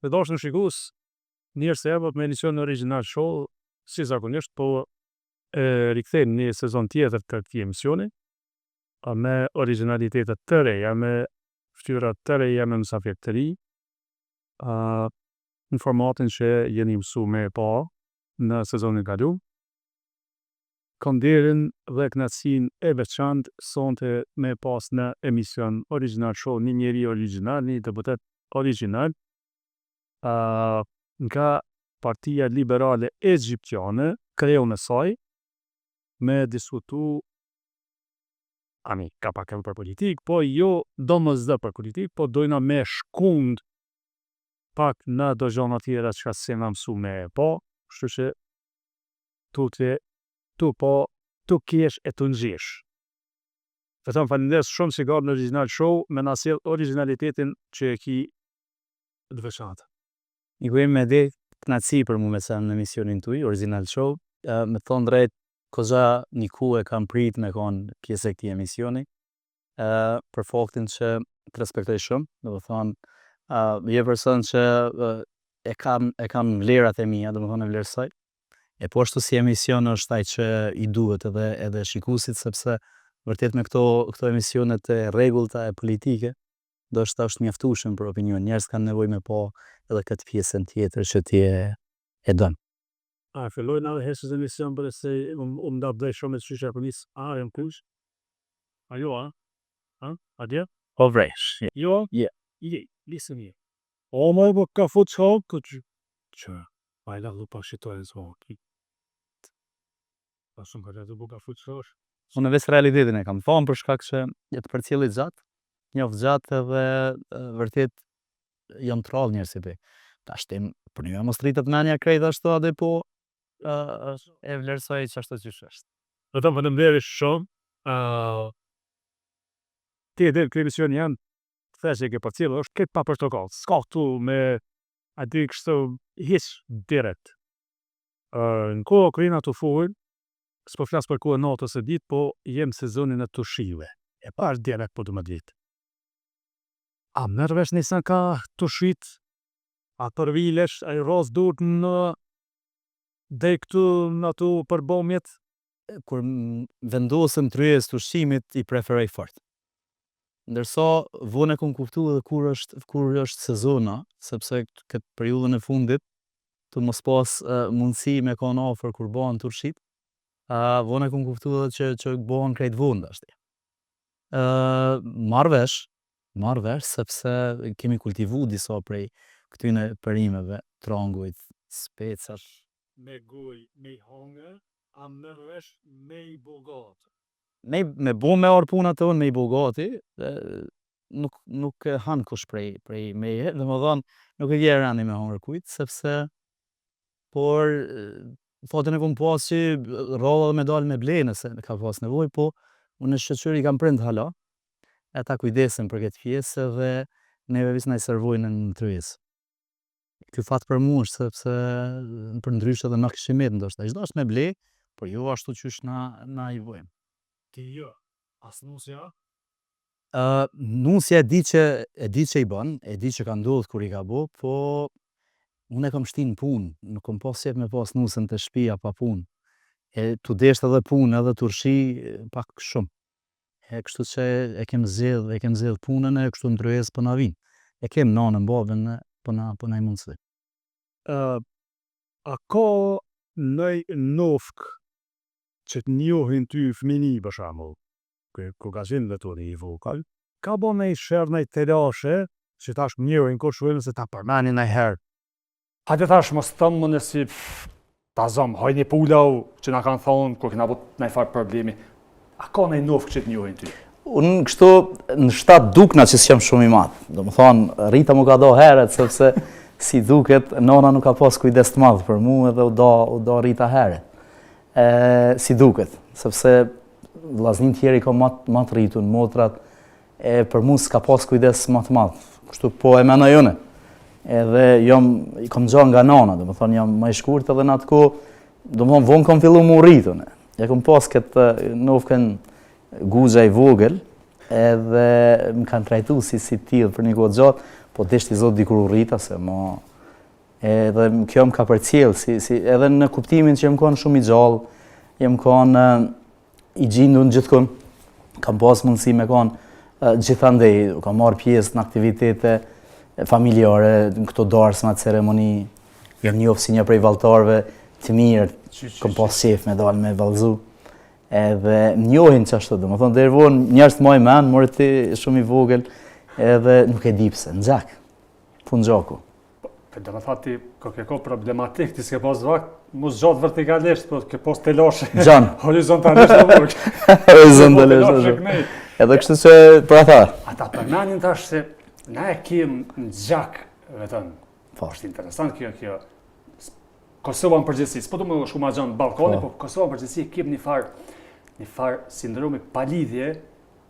të dashur shikues, mirë se erdhët me emisionin original show, si zakonisht, po rikthehemi në një sezon tjetër të këtij emisioni, me originalitetet të reja, me ftyra të reja, me mysafir të ri, në formatin që jeni mësuar me pa në sezonin e kaluar. Kam nderin dhe kënaqësinë e veçantë sonte me pas në emision original show një njeri original, një deputet original, nga Partia Liberale Egjiptiane, kreun e saj, me diskutu ka pak për politik, po jo domosdoshmë për politik, po dojna me shkund pak në do gjona tjera që se na mësu me pa, kështu që tu kesh e tu nxjesh. Të thëmë falenderoj shumë që ka në original show me na sjell originalitetin që e ki të veçantë. I kujem me dhe kënaqësi për mu me sa në emisionin tuaj, original show. Me thonë drejt, koza një ku e kam prit me konë pjesë e këtij emisioni, për faktin që të respektoj shumë, do të thonë, je person që e kam vlerat e mia, do të thonë e vlerësoj. E po ashtu si emision është ai që i duhet edhe shikuesit, sepse vërtet me këto emisionet e rregullta e politike, do është mjaftueshëm për opinion. Njerëz kanë nevojë me pa edhe këtë pjesën tjetër që ti e don. Fillojnë edhe hesës emision për se nda bëj shumë të shyshe për njës, jam kush? Jo, Adje? Po vresh. Jo? Yeah. Listen here. Më e ka fut qak, që bajla lupa shqitoj e zvok. Pasëm ka të buka fut qak. Unë vetë realitetin e kam thonë për shkak që jetë për cili gjatë, njoft gjatë edhe vërtet jam trall njerëz si ti. Tash tim për një mos rritet menja krejt ashtu atë po e vlerësoj çashtu siç është. Do të faleminderit shumë. Ti edhe këtë emision janë thashë që për cilë është këtë pa portokall. S'ka këtu me aty kështu hiç direkt. Në kohë krina të full, s'po flas për kohën natës së ditë, po jem sezonin e tushive. E pa është direkt po të më ditë. A mërvesh nisan ka tushit, a përvilesh, a i ros dur në dhe këtu në ato përbomjet? Kur vendosëm tryez tushimit, i preferoj fort. Ndërsa vonë e kom kuptu edhe kur është sezona, sepse këtë periudhën e fundit, të mos pas mundësi me kanë afër kur bëhen turshit, vonë e kom kuptu edhe që bëhen krejt vonë ashtu. Marr vesh sepse kemi kultivu disa prej këtyne perimeve, trangujt, specash. Me goj, me hangër, a mërr vesh me i bogatë. Me bu me orë puna të unë me i bogati, nuk hanë kush prej meje, dhe më dhanë nuk e vjerë rani me hangër kujtë, sepse por fatin e kom pas që rralla dhe me dalë me blejë nëse ka pas nevoj, po unë në shqeqyri kam prind hala, e ta kujdesin për këtë pjesë dhe neve vis na i servojnë në tryez. Ky fat për mu është sepse për ndryshë edhe na këshimet ndoshta. Çdo është me blejë, por jo ashtu qysh na i vojmë. Ti jo, as nusja? Nusja e di që i bën, e di që ka ndodhur kur i ka bo, po unë e kam shtin punë, nuk kam pas qef me pas nusën të shtëpia pa punë. Tu desht edhe punë, edhe turshi pak shumë. Kështu që e kem zgjedh punën e kështu ndryez po na vinë. E kem nanën babën po na i mundësi. A ka nëj nofk që të njohin ty fëmini për shembull, ku ka qenë dhe toni i vogël, ka bo nëj shërë nëj telashe që tash më njohin kur shuajnë se ta përmenin nëj herë. Hajde tash mos thëmë më nësi ta zëmë, hajni pulau që na kanë thonë kur kena bot nëj farë problemi. A ka nëj nofk që të njohin ty? Unë kështu në shtat dukna që s'jam shumë i madh. Do më thonë, Rita mu ka do heret, sepse si duket, nona nuk ka pas kujdes të madh për mu edhe u do Rita heret. Si duket, sepse vllaznin tjeri ka ma të rritun, motrat, për mu s'ka pas kujdes ma të madh. Kështu po e menoj une. Edhe i kom gjanë nga nana, do më thonë jam ma i shkurt edhe në atë ko, do më thonë vonë kom fillu mu rritun. Ja kom pas këtë nofken guzha i vogël, edhe më kanë trajtu si tillë për një kohë gjatë, po deshti zot dikur u rrita se Edhe kjo më ka përcjell, edhe në kuptimin që jam konë shumë i gjallë, jam konë i gjindur gjithkund, kam pas mundësi me konë gjithandej, kam marrë pjesë në aktivitete familjare, në këto darsma, ceremoni, jam njohur si një prej vallëtarëve të mirë, kam pas shef me dalë me vallëzu. Edhe njohin çashtu, domethënë deri vonë njerëz të moj men, more ti shumë i vogël, edhe nuk e di pse, nxak. Punxhaku. Do të thotë ti ko problematik, ti s'ke pas vakt, mos zgjat vertikalisht, po ke pas të lashë. Gjan. Horizontalisht do vuk. Horizontalisht. Edhe kështu që për ata. Ata përmendin tash se na e kem në xhak, vetëm. Po, është interesant kjo. Kosova në përgjithësi, po do më shku ma gjanë në Ballkani, po Kosova në përgjithësi kem një farë sindromi palidhje,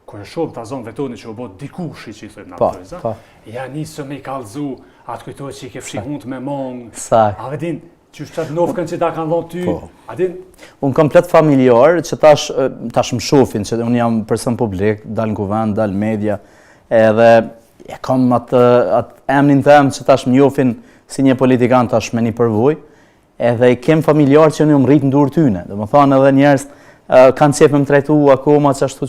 kur e shohim ta zonë vetoni që u bë dikushi që i thojmë na vëllezër. Po. Ja nisëm me kallzu, atë kujtohet që i ke fshihund me mong. Sakt. A vedin, që shtat nofkën që ta kanë dhënë ty. A din? Un komplet familjar që tash më shohin që un jam person publik, dal në kuvend, dal në media, edhe e kam atë emrin tim që tash më njohin si një politikan tash me një përvojë. Edhe i kem familjar që unë rrit në dur tyne. Domethënë edhe njerëz kanë qef me më trajtu akoma çashtu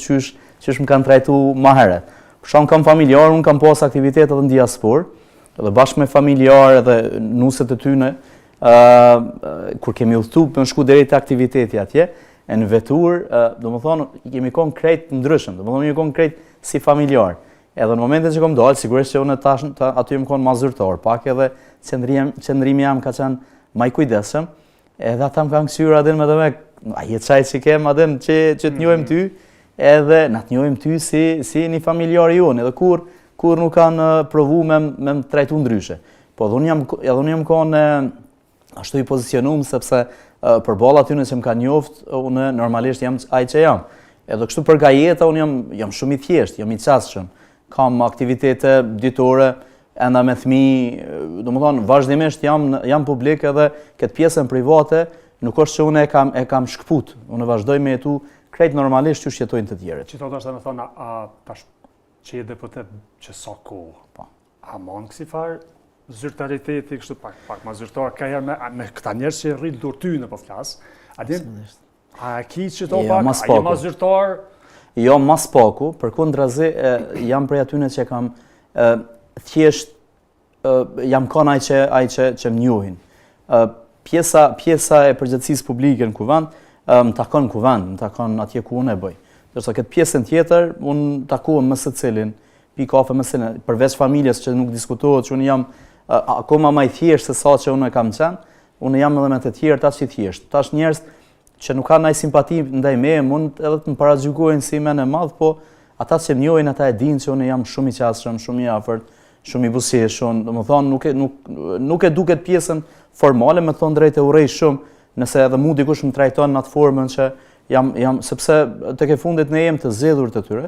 qysh më kanë trajtu më herët. Për shkak kam familjar, unë kam pas aktivitete edhe në diasporë, edhe bashkë me familjar edhe nuset e tyne, kur kemi udhëtu me shku deri te aktiviteti atje, e në vetur, domethënë kemi kon krejt ndryshëm, domethënë kemi kon krejt si familjar. Edhe në momentin që kam dalë, sigurisht që unë tash aty më kon më zyrtar, pak edhe qëndrimi jam ka qenë më i kujdesshëm, edhe ata më kanë kthyer atë me domek, a je çaj që kem atë që të njohim ty, edhe na të njohim ty si një familjar i jonë, edhe kur nuk kanë provu me më trajtu ndryshe. Po edhe unë jam konë ashtu i pozicionuar sepse përballë aty që më kanë njoft, unë normalisht jam ai që jam. Edhe kështu për gajeta unë jam shumë i thjeshtë, jam i çastshëm. Kam aktivitete ditore, enda me fëmijë, domethënë vazhdimisht jam publik edhe këtë pjesën private, nuk është që unë e kam shkput. Unë vazhdoj me jetu krejt normalisht që jetojnë të tjerët. Që të me thonë, tash që je deputet që sa kohë, a mon kësi farë zyrtariteti, kështu pak ma zyrtar, ka herë me këta njerës që rritë dur ty në po flasë, a ki që to pak, a je ma zyrtar? Jo, mas paku, për kundrazi, jam prej atyne që kam thjesht, jam kon ai që më njohin. Pjesa e përgjithësisë publike në kuvend, më takon në kuvend, më takon atje ku unë e bëj. Dërsa këtë pjesën tjetër, unë takuam më së cilin, pi kafe më së cilin, përveç familjes që nuk diskutohet, që unë jam akoma më i thjesht se sa që unë e kam qenë, unë jam edhe me të tjerë tash i thjesht. Tash njerëz që nuk kanë ndaj simpati ndaj meje, mund edhe të më paragjykojnë si men e madh, po ata që më njohin ata e dinë që unë jam shumë i qasshëm, shumë i afërt, shumë i buzëqeshun, domethënë nuk e duket pjesën formale, me thon drejt e urrej shumë, nëse edhe mu dikush më trajton në atë formën që jam sepse tek e fundit ne jemi të zgjedhur të tyre,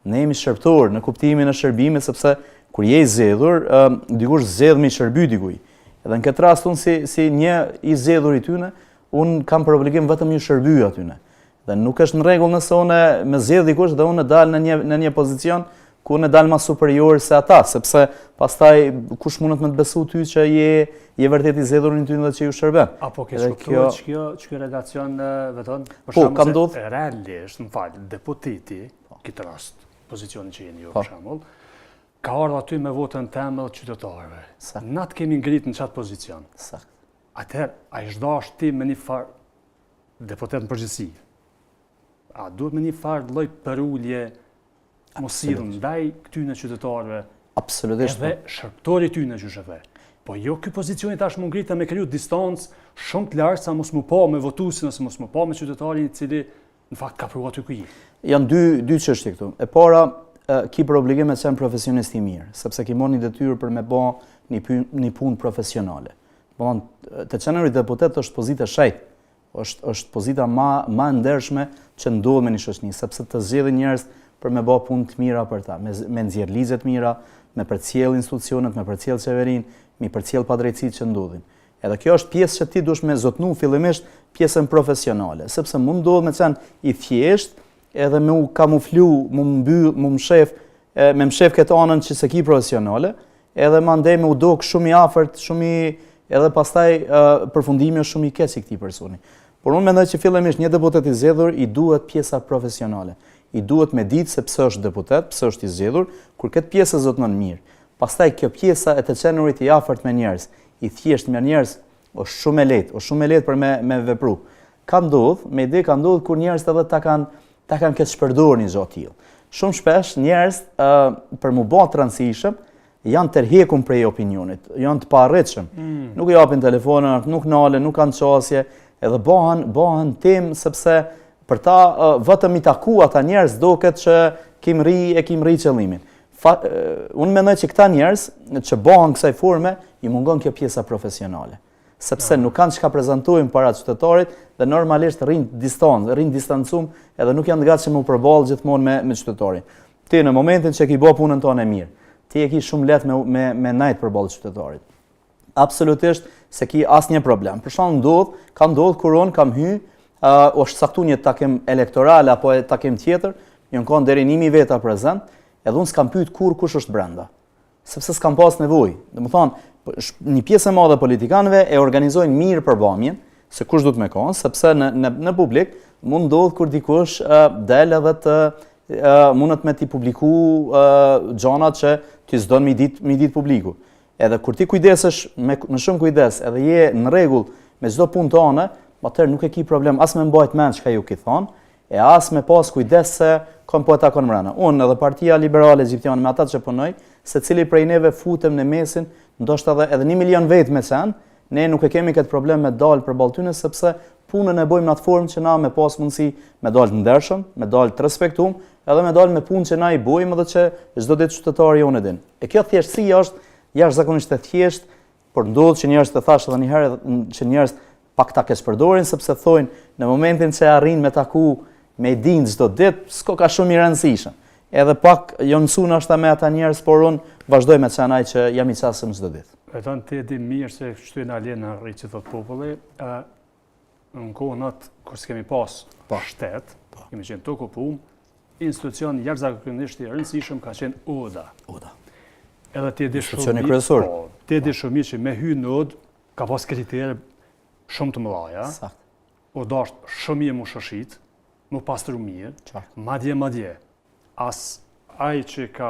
ne jemi shërbëtor në kuptimin e shërbimit, sepse kur je i zgjedhur, dikush zgjedh me shërby dikujt. Edhe në këtë rast unë si një i zgjedhur i tyne, unë kam për obligim vetëm një shërby atyne. Dhe nuk është në rregull nëse unë me zgjedh dikush dhe unë dal në një pozicion ku unë dal më superior se ata, sepse pastaj kush mundet me të besu ty që je vërtet i zgjedhur në ty dhe që ju shërben. Apo ke shkuptuar që kjo relacion veton? Po, kam ndodhur. Realisht, më fal, deputeti, këtë rast, pozicionin që jeni ju për shembull, ka ardhur aty me votën tëmë dhe qytetarëve. Na të kemi ngrit në çat pozicion. Sakt. Atëherë, a i zhdash ti me një farë deputet në përgjithësi? A duhet me një farë lloj përullje mos sillen ndaj këtyre qytetarëve? Absolutisht. Edhe shërptori tyne që shëve. Po jo ky pozicioni tash më ngritë me kriju distancë shumë të lartë sa mos më pa me votuesin ose mos më pa me qytetarin i cili në fakt ka provuar aty ku je. Janë dy çështje këtu. E para, ki për obligim të qenë profesionist i mirë, sepse ki moni detyrë për me bë një punë profesionale. Të qenëri deputet është pozita shejt, është pozita ma ndershme që ndodh me një shoqëni, sepse të zgjedhin njerëz për me bë punë të mira për ta, me nxjerr ligje të mira, me përcjell institucionet, me përcjell qeverinë, me përcjell padrejtësitë që ndodhin. Edhe kjo është pjesë që ti duhesh me zotnu fillimisht pjesën profesionale, sepse mund ndodh me qenë i thjesht, edhe me u kamuflu, me më shef këtë anën që se ki profesionale, edhe mandej me u dok shumë i afërt, shumë edhe pastaj përfundimi është shumë i keq i këtij personi. Por unë mendoj që fillimisht një deputet i zgjedhur i duhet pjesa profesionale. I duhet me ditë se pse është deputet, pse është i zgjedhur, kur këtë pjesë zotnon mirë. Pastaj kjo pjesa e të qenurit i afërt me njerëz, i thjesht me njerëz, është shumë e lehtë për me vepru. Ka ndodhur kur njerëz edhe ta kanë këtë shpërdorur një gjë tillë. Shumë shpesh njerëz për mu bë të rëndësishëm janë tërhequr prej opinionit, janë të parritshëm. Nuk i japin telefonat, nuk nalen, nuk kanë çështje, edhe bëhen temë sepse për ta vetëm i taku ata njerëz duket që kim ri qëllimin. Unë mendoj që këta njerëz që bëhen kësaj forme i mungon kjo pjesa profesionale. Sepse nuk kanë çka prezantojnë para qytetarit dhe normalisht rrin distancum edhe nuk janë të gatshëm u përballë gjithmonë me qytetarin. Ti në momentin që ke bë punën tonë mirë, ti e ke shumë lehtë me najt përballë qytetarit. Absolutisht se ki asnjë problem. Për shembull ka ndodhur kur unë kam është saktu një takim elektoral apo takim tjetër, një kohë deri 1000 veta prezant, edhe unë s'kam pyet kush është brenda. Sepse s'kam pas nevojë. Domethënë, një pjesë e madhe politikanëve e organizojnë mirë përbamjen, se kush duhet me konë, sepse në publik mund ndodh kur dikush del edhe mundet me t'i publiku gjanat që t'i s'don mi dit publiku. Edhe kur ti kujdesesh me shumë kujdes edhe je në rregull me çdo punë tone, atëherë nuk e ki problem as me mbajt mend çka ju ki thonë, e as me pas kujdes se kom po e takon mrena. Unë edhe Partia Liberale Egjiptiane me ata që punoj, secili prej neve futem në mesin, ndoshta edhe 1 milion vetë me sen, ne nuk e kemi këtë problem me dalë për tyne, sepse punën e bëjmë në atë formë që na me pas mundësi me dalë të ndershëm, me dalë të respektuar, edhe me dalë me punë që na i bëjmë dhe që çdo ditë qytetari jonë e din. E kjo thjeshtësi është jashtëzakonisht e thjeshtë, por ndodh që njerëz të thash edhe një herë që njerëz pak ta keqpërdorin sepse thojnë në momentin që arrin me taku me din çdo ditë, s'ka ka shumë i rëndësishëm. Edhe pak jo mësuar është me ata njerëz, por unë vazhdoj me çanaj që jam i qasëm çdo ditë. E tonë ti di mirë se shtyn alien në rrit që thot populli, në kohën atë kur s'kemi pas shtet, kemi qenë tokë punë, institucion jashtëzakonisht i rëndësishëm ka qenë ODA. Edhe ti e di shumë mirë, ti e di shumë mirë që me hyrë në ODA ka pas kritere shumë të mëdha. ODA është shumë mirë mu shoshit, mu pastru mirë, madje, as ai që ka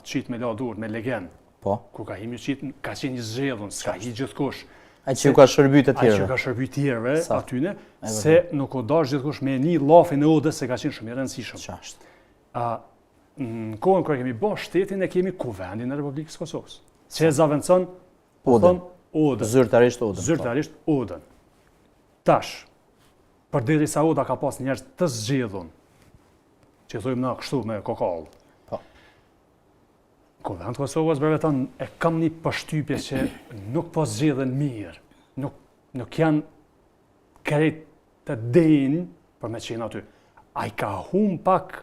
qitë me la dur, me legend, ku ka himi qitë, ka qenë një zxedhun, s'ka hi gjithkush. Ai që ka shërbyt e tjerëve. Ai që ka shërbyt tjerëve atyne, se nuk o dash gjithkush me një lafin e ODA se ka qenë shumë i rëndësishëm. Në kohën kërë kemi bërë shtetin e kemi kuvendin e Republikës Kosovës. Që e zavendëson, ODA. Zyrtarisht ODA. Zyrtarisht ODA. Tash, përderisa ODA ka pas njerëz të zgjedhun, që thojmë na kështu me kokall. Kuvendi Kosovës breveton e kam një përshtypje që nuk po zgjedhen mirë, nuk janë krejt të denjë për me qenë aty. Ai ka humbur pak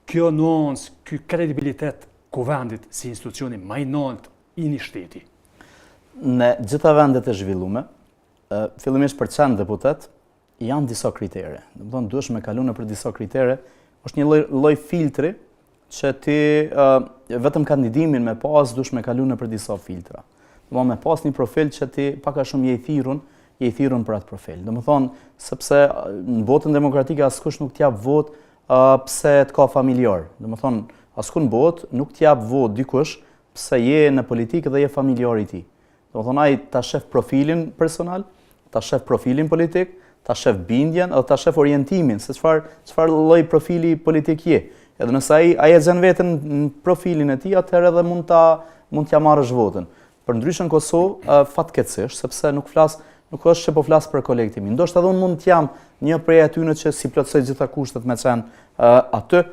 kjo nuancë, ky kredibilitet kuvendit si institucioni më i lartë i një shteti. Në gjitha vendet e zhvilluara, fillimisht për çan deputet janë disa kritere. Domethënë duhesh me kalu nëpër disa kritere, është një lloj filtri që ti vetëm kandidimin me pas duhesh me kalu nëpër disa filtra. Domethënë me pas një profil që ti pak a shumë je i thirrun për atë profil. Domethënë sepse në botën demokratike askush nuk t'jap vot pse të ka familjar. Domethënë asku në botë nuk t'jap vot dikush pse je në politikë dhe je familjar i tij. Domethënë ai ta shef profilin personal, ta shef profilin politik, ta shef bindjen dhe ta shef orientimin se çfarë lloj profili politik je. Edhe nëse ai e zën veten në profilin e tij, atëherë edhe mund t'ja marrësh votën. Përndryshe në Kosovë fatkeqësisht, sepse nuk është që po flas për kolektimin. Ndoshta edhe unë mund të jam një prej atyre që si plotësoj gjitha kushtet me qenë aty,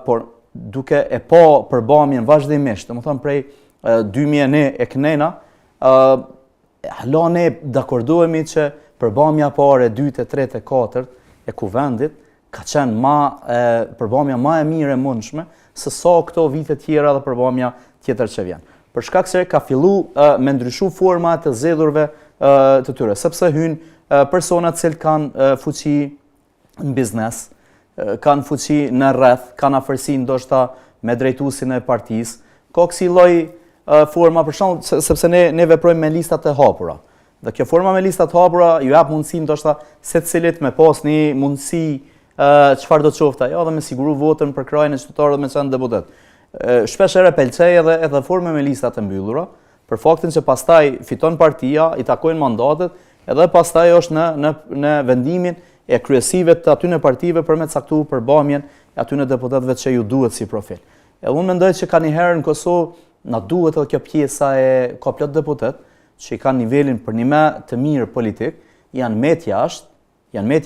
por duke e pa përbamjen vazhdimisht, domethënë prej 2000 e kënena, hala ne dakordohemi që përbamja parë, e dytë, e tretë, e katërt e kuvendit ka qenë përbamja më e mirë e mundshme se sa këto vite tjera dhe përbamja tjetër që vjen. Për shkak se ka fillu me ndryshu forma të zgjedhurve të tyre, sepse hynë personat që kanë fuqi në biznes, kanë fuqi në rreth, kanë afërsi ndoshta me drejtuesin e partisë, ka kësi lloj forma për shembull sepse ne veprojmë me listat e hapura. Dhe kjo forma me listat e hapura ju jap mundësi ndoshta secilit me pas një mundësi çfarë do të qoftë ajo dhe me siguru votën për krajin e qytetarëve me çan deputet. Shpesh herë pelcej edhe forma me listat e mbyllura, për faktin që pastaj fiton partia, i takojnë mandatet, edhe pastaj është në vendimin e kryesive të atyne partive për me caktuar përbamjen e atyne deputetëve që ju duhet si profil. Edhe unë mendoj që ka një herë në Kosovë na duhet edhe kjo pjesa ka plot deputet që i kanë nivelin për një më të mirë politik, janë me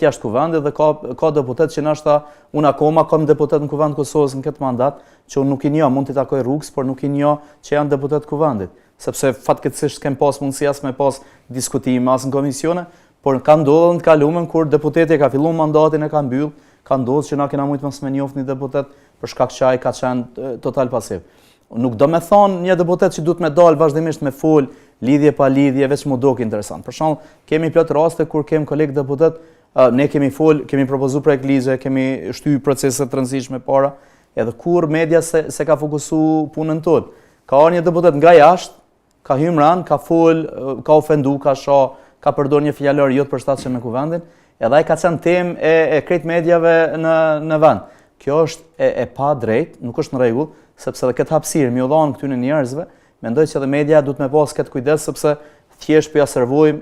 jashtë kuvendit dhe ka deputet që nashta unë akoma kam deputet në kuvend Kosovës në këtë mandat që unë nuk i njoh, mund t'i takoj rrugës, por nuk i njoh që janë deputet kuvendit, sepse fatkeqësisht s'kem pas mundësi as me pas diskutime as në komisione, por ka ndodhur në të kaluamën kur deputeti ka filluar mandatin e ka mbyll, ka ndodhur që na kena mujt mos me njoft një deputet për shkak që ai ka qenë total pasiv. Nuk do me thonë një deputet që duhet me dalë vazhdimisht me fol, lidhje pa lidhje, veç mu dok interesant. Për shembull, kemi plot raste kur kem kolegë deputet, ne kemi propozuar projekt ligje, kemi shtyr procese të rëndësishme para, edhe kur media se ka fokusu punën tonë. Ka ardhur një deputet nga jashtë, ka hymran, ka fol, ka ofendu, ka shoh, ka përdor një fjalor jo të përshtatshëm me kuvendin, edhe ai ka qenë temë e krejt mediave në vend. Kjo është e pa drejt, nuk është në rregull, sepse edhe këtë hapësirë mi u dhanë këtyre njerëzve, mendoj që edhe media duhet me pas këtë kujdes sepse thjesht po ja servojmë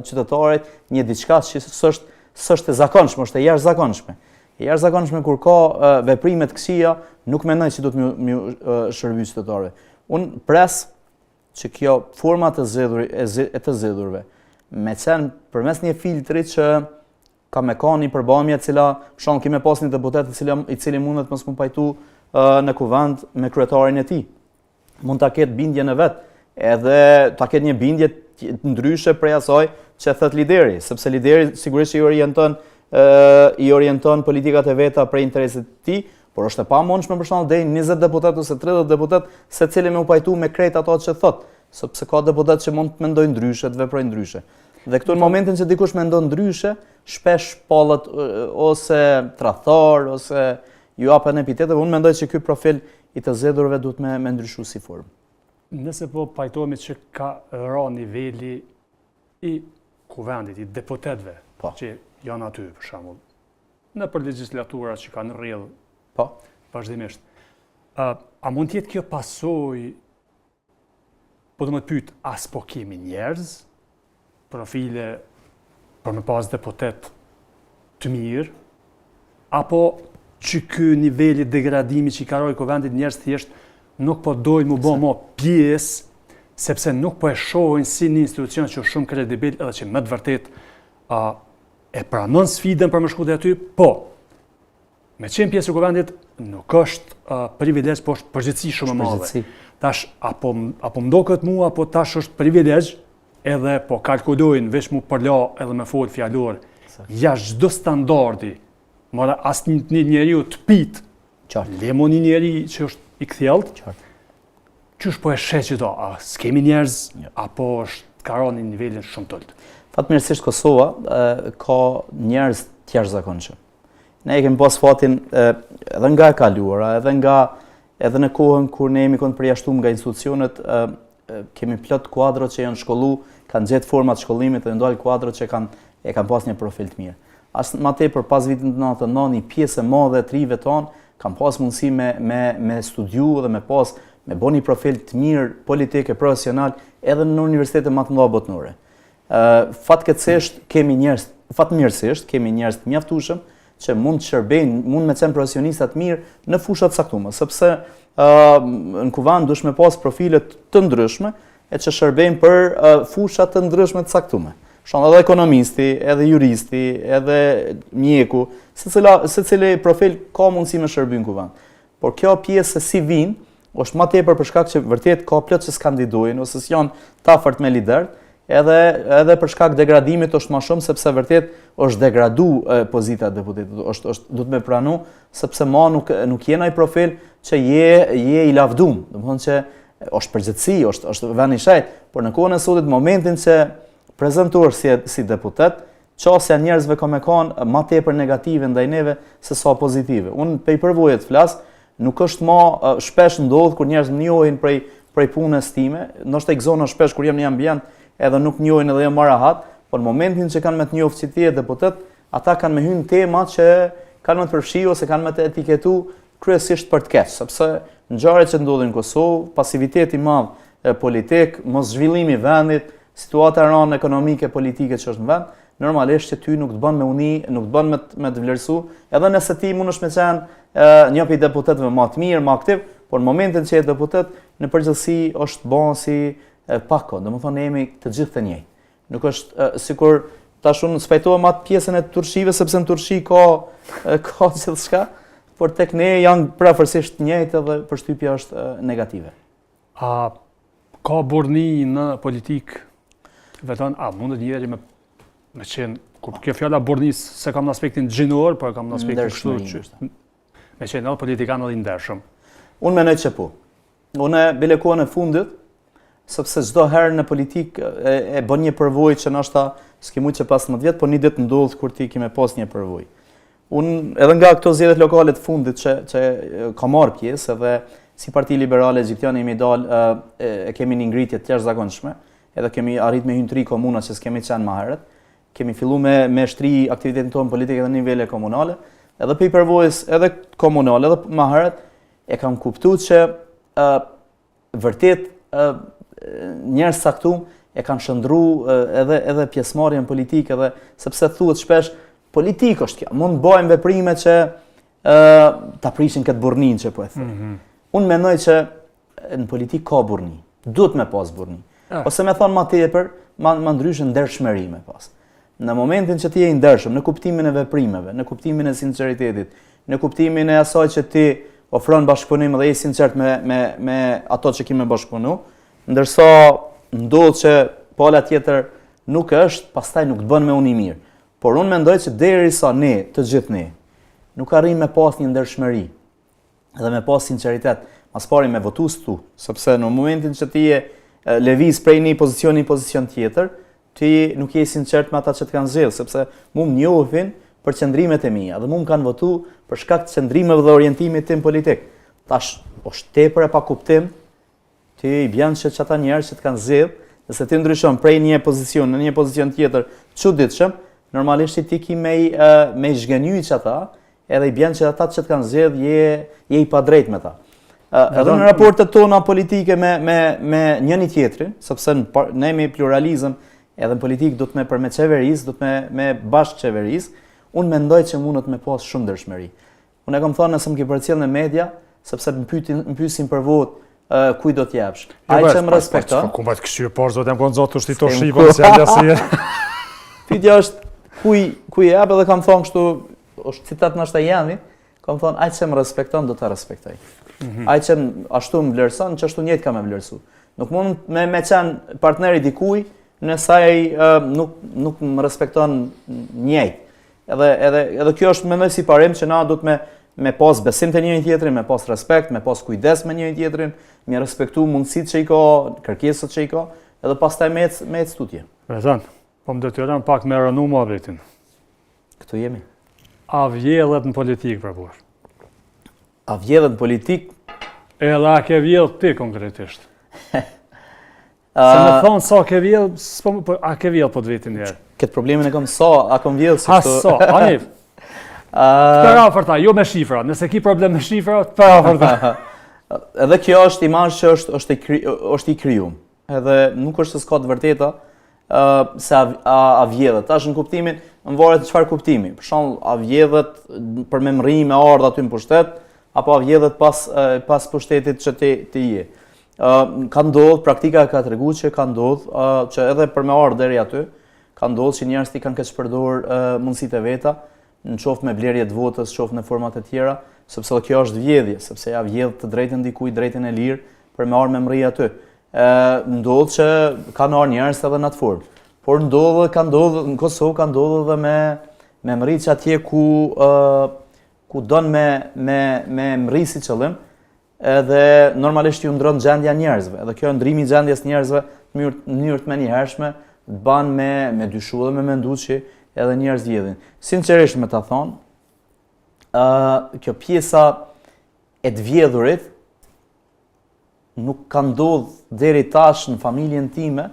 qytetarit një diçka që s'është e zakonshme, është e jashtëzakonshme. E jashtëzakonshme kur ka veprime të këqija, nuk mendoj që duhet me shërbyer qytetarëve. Unë pres që kjo forma të zgjedhurve me qenë përmes një filtri që ka me ka një përbamje cila, për shembull kemi pas një deputet i cili mundet mos mu pajtu në kuvend me kryetarin e tij. Mund ta ketë bindjen e vet, edhe ta ketë një bindje ndryshe prej asaj që thot lideri, sepse lideri sigurisht i orienton politikat e veta për interesit të tij, por është e pamundshme për shembull deri 20 deputet ose 30 deputet secili me u pajtu me krejt ato që thot, sepse ka deputet që mund të mendojnë ndryshe, të veprojnë ndryshe. Dhe këtu në momentin që dikush mendon ndryshe, shpesh pallet ose tradhtar ose ju apen epitete, unë mendoj që ky profil i të zgjedhurve duhet me ndryshu si formë. Nëse po pajtohemi që ka ra niveli i kuvendit, i deputetëve që janë aty, për shembull, në për legjislatura që kanë rrjedh vazhdimisht, a mund të jetë kjo pasojë, po do më të pyet, as po kemi njerëz, profile për me pas deputet të mirë, apo që ky niveli degradimi që i ka rrojë kuvendit njerëz thjesht nuk po dojnë mu bo mo pjesë, sepse nuk po e shohin si një institucion që është shumë kredibil edhe që më të vërtet e pranon sfidën për më shku dhe aty, po, me qenë pjesë e kuvendit nuk është privilegj, po është përgjithësi shumë e madhe. Tash, apo më do këtë mua, apo tash është privilegj, edhe po kalkulojnë veç mu përla edhe me folë fjallor, jashtë çdo standardi, mora as një njeriu të pit, lemo një njeri që është i kthjellët, qysh po e sheh që do, a s'kemi njerëz, apo është ka rënë në nivelin shumë të lartë? Fatmirësisht Kosova ka njerëz të jashtëzakonshëm. Ne kemi pas fatin edhe nga e kaluara, edhe në kohën kur ne jemi kënd përjashtuar nga institucionet, kemi plot kuadro që janë shkollu, kanë gjetë format shkollimit dhe ndalë kuadro që kanë pas një profil të mirë. As më tepër pas vitit 99, një pjesë e madhe e trive tonë kanë pas mundësi me studiu dhe me bo një profil të mirë politik e profesional edhe në universitete më të mëdha botërore. Fatkeqësisht fatmirësisht kemi njerëz të mjaftueshëm që mund të shërbejnë, mund me qenë profesionistat mirë në fushat caktuara, sepse në kuvend duhet me pas profile të ndryshme e që shërbejnë për fushat të ndryshme të caktuara. Edhe ekonomisti, edhe juristi, edhe mjeku, secili profil ka mundësi me shërbim në kuvend. Por kjo pjesë si vin, është më tepër për shkak që vërtet ka plot që skandidojnë ose s'janë të afërt me lider, edhe për shkak degradimit është më shumë sepse vërtet është degradu pozita e deputetit, duhet me pranu sepse ma nuk je ai profil që je i lavdum, domethënë që është përgjithësi, është vend i shejt, por në kohën e sotit momentin që prezantuar si deputet, qasja njerëzve ka me kanë më tepër negative ndaj neve se sa pozitive. Unë pe përvojë të flas, nuk është më shpesh ndodh kur njerëz njohin prej prej punës time, ndoshta i gëzona shpesh kur jam në ambient edhe nuk njohin edhe jam marahat, por në momentin që kanë me të njohur si ti deputet, ata kanë me hyrë tema që kanë me të përfshi ose kanë me të etiketu kryesisht për të keq, sepse ngjarjet që ndodhin në Kosovë, pasiviteti i madh politik, mos zhvillimi i vendit, situata e rëndë ekonomike, politike që është në vend, normalisht që ty nuk të bën me uni, nuk të bën me të vlerësu, edhe nëse ti mundesh me qenë një prej deputetëve më të mirë, më aktiv, por në momentin që je deputet, në përgjithësi është bën si pako, domethënë ne jemi të gjithë të njëjtë. Nuk është sikur tash unë spajtohem atë pjesën e Turqive sepse në Turqi ka gjithçka, por tek ne janë prafërsisht të njëjtë dhe përshtypja është negative. A ka burrni në politik? Vetëm mundet njëri me qenë, kur kjo fjala burrni se kam në aspektin gjinor, por kam në aspektin kështu që me qenë edhe politikan edhe i ndershëm. Unë mendoj që po. Unë bile kohën e fundit, sepse çdo herë në politik e bën një përvojë që ndoshta s'ke mujt që 15 vjet, por një ditë ndodh kur ti ke me pas një përvojë. Unë edhe nga këto zgjedhjet lokale të fundit që ka marrë pjesë edhe si Parti Liberale Egjiptiane jemi dalë kemi një ngritje të jashtëzakonshme, edhe kemi arrit me hyn 3 komuna që s'kemi qenë më herët. Kemi filluar me shtri aktivitetin tonë politik edhe në nivele komunale, edhe pe përvojës edhe komunale edhe më herët e kam kuptuar që vërtet njerëz saktum e kanë shndruar edhe pjesëmarrjen politike edhe sepse thuhet shpesh politik është kjo, mund bëjmë veprime që ta prishin këtë burrnin që po e them. Unë mendoj që në politik ka burrni, duhet me pas burrni. Ose me thonë më tepër, më ndryshe ndershmëri me pas. Në momentin që ti je i ndershëm në kuptimin e veprimeve, në kuptimin e sinqeritetit, në kuptimin e asaj që ti ofron bashkëpunim dhe je sinqert me ato që ke me bashkëpunu, ndërsa ndodh që pala tjetër nuk është, pastaj nuk të bën me uni mirë. Por unë mendoj që derisa ne, të gjithë ne, nuk arrim me pas një ndershmëri dhe me pas sinqeritet, mas pari me votues tu, sepse në momentin që ti je lëviz prej një pozicion tjetër, ti nuk je sinqert me ata që të kanë zgjedhur, sepse mu më njohin për qëndrimet e mia dhe mu më kanë votu për shkak të qëndrimeve dhe orientimit tim politik. Tash, është tepër e pa kuptim, ti i bën që ata njerëz që të kanë zgjedhur, nëse ti ndryshon prej një pozicion në një pozicion tjetër çuditshëm, normalisht ti ki me i zhgënjyq ata, edhe i bën që ata që të kanë zgjedhur je i padrejt me ta. Edhe në raportet tona politike me njëri tjetrin, sepse ne jemi pluralizëm, edhe në politik do të me përme qeverisë, do të me bashkë qeverisë, unë mendoj që mundet me pas shumë ndershmëri. Unë e kam thënë nëse më ke përcjell në media, sepse më pyesin për votë, kuj do t'japsh. Ai që më respekton. Ku mbajt kështu por zot jam konzot të shtitor shqipa se aljasi. Pyetja është kuj jap edhe kam thënë kështu, është citat ndoshta jami, kam thënë ai që më respekton do ta respektoj. Ai që ashtu më vlerëson, që ashtu njëjtë kam e vlerësu. Nuk mund me qenë partneri dikuj nëse ai nuk më respekton njëjtë. Edhe kjo është mendoj si parim që na duhet me pas besim të njëri tjetrin, me pas respekt, me pas kujdes me njëri tjetrin, me respektu mundësitë që i ka, kërkesat që i ka, edhe pastaj me ec tutje. Rezan, po më detyron pak me rënu muhabetin. Këtu jemi. A vjedhet në politik, prapor? A vjedhet në politik? Edhe a ke vjedh ti konkretisht? Se me thonë sa ke vjedh, a ke vjedh po të vitin njerë? Këtë problemin e kam sa, a kam vjedh si këto... Ha sa, Anif? Të paraferta, jo me shifra, nëse ki problem me shifra, të paraferta. Edhe kjo është imazh që është i krijuar. Edhe nuk është se s'ka të vërteta se a vjedhet. Tash në kuptimin, më varet çfarë kuptimi. Për shembull, a vjedhet për memrim me ardh aty në pushtet, apo a vjedhet pas pushtetit që ti je. Ka ndodhur, praktika ka treguar që ka ndodhur që edhe për me ardh deri aty, ka ndodhur që njerëzit kanë keq përdorur mundësitë e veta, në qoftë me blerje të votës, qoftë në format e tjera, sepse kjo është vjedhje, sepse ja vjedh të drejtën dikujt, drejtën e lirë për me ardh memri aty. Ndodh që kanë ardhur njerëz edhe në atë formë. Por ka ndodhur në Kosovë, ka ndodhur edhe me memri që atje ku don me mri si qëllim, edhe normalisht ju ndron gjendja njerëzve. Edhe kjo ndrimi i gjendjes njerëzve në mënyrë të menjëhershme ban me dyshu dhe me mendu që edhe njerëz vjedhin. Sinqerisht me ta thonë, kjo pjesa e të vjedhurit nuk ka ndodhur deri tash në familjen time,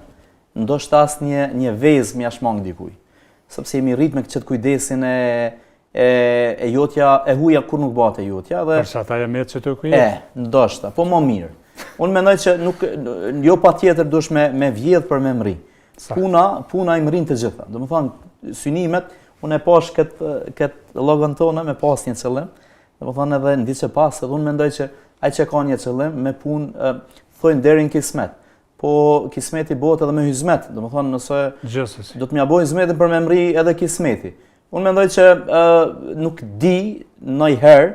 ndoshta as një vezë më jashmang dikuj. Sepse jemi rrit me këtë kujdesin e jotja, e huja kur nuk bëhet e jotja dhe përsa ta jam që të kujdes. Ndoshta, po më mirë. Unë mendoj që jo patjetër dush me vjedh për me mri. Puna i mrin të gjitha. Domethënë synimet, unë e pash këtë llogën tonë me pas një qëllim. Domethënë edhe ndiqe pas, edhe unë mendoj që ai që ka një qëllim me punë thonë deri në kismet. Po kismeti bëhet edhe me hizmet. Domethënë nëse do të m'ia bëj hizmetin për me mri edhe kismeti. Unë mendoj që nuk di ndonjëherë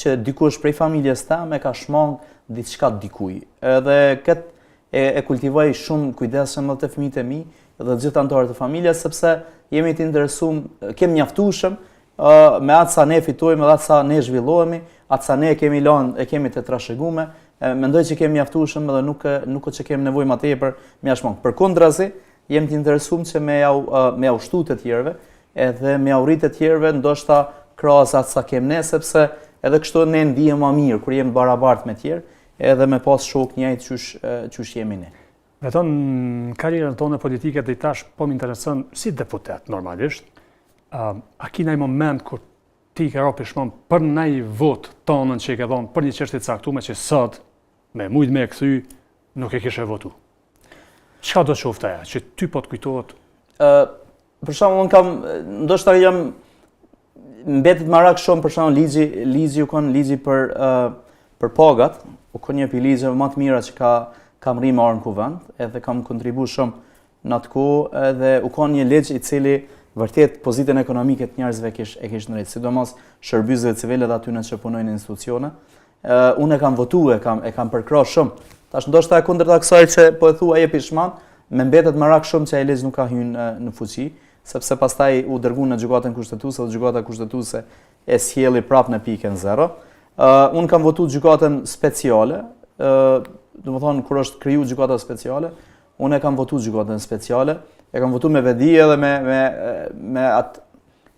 që dikush prej familjes tame ka shmang diçka dikuj. Edhe këtë e kultivoj shumë kujdesshëm edhe te fëmijët e mi dhe të gjithë anëtarët e familjes sepse jemi të interesuar, kemi mjaftueshëm me atë sa ne fitojmë, atë sa ne zhvillohemi, atë sa ne kemi lënë e kemi të trashëguar. Mendoj që kemi mjaftueshëm edhe nuk që kemi nevojë më tepër me shmang. Përkundrazi, jemi të interesuar që me ushtu të tjerëve, edhe me aurit të tjerëve, ndoshta krahas atë sa kemi ne, sepse edhe kështu ne ndihem më mirë kur jemi barabartë me tjerë, edhe me pas shok njëjtë qysh jemi ne. Veton në karrierën tonë politike dhe i tash po më intereson si deputet normalisht. A ki ndaj moment kur ti ke ra pishmon për ndaj vot tonën që i ke dhonë për një çështje të caktuar që sot me mujt me e kthy nuk e kishe votu. Çka do të qoftë ajo që ty po të kujtohet? Për shembull unë kam ndoshta jam mbetet marak shumë për shembull ligji u kon ligji për pagat, u kon një ligje më të mira që kam rri marrë në kuvend, edhe kam kontribuar shumë në atë kohë, edhe u kon një ligj i cili vërtet pozitën ekonomike të njerëzve e kish ndërrit, sidomos shërbësve civile dhe aty në që punojnë në institucione. Unë e kam votuar, e kam përkrah shumë. Tash ndoshta e kundërta kësaj që po e thua je pishman, më mbetet marak shumë që ai ligj nuk ka hyrë në fuqi, sepse pastaj u dërguan në gjykatën kushtetuese dhe gjykata kushtetuese e sjelli prapë në pikën 0. Unë kam votuar gjykatën speciale, domethënë kur është kriju gjykata speciale, unë e kam votuar gjykatën speciale, e kam votuar me vedi edhe me atë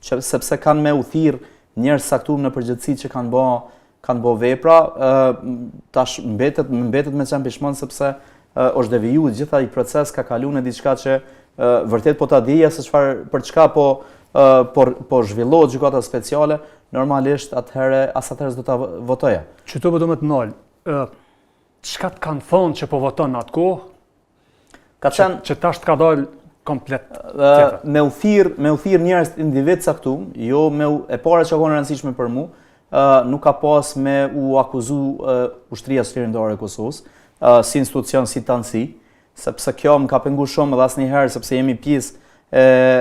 sepse kanë me u thirr njerëz saktuar në përgjithësi që kanë bë vepra, tash mbetet me çan pishmon sepse është devijuar gjithë ai proces, ka kaluar në diçka që vërtet po ta dija se çfarë për çka po zhvillohet gjykata speciale, normalisht atëherë do ta votoja. Çto do më të nol? Çka të kanë thonë që po voton në atë kohë? Që tash të ka dalë komplet tjetër. Me u thirr njerëz individ caktuar, jo e para që ka qenë rëndësishme për mua, nuk ka pas me u akuzu ushtria shterimtare e Kosovës, si institucion, si tanësi, sepse kjo më ka penguar shumë edhe asnjëherë sepse jemi pjesë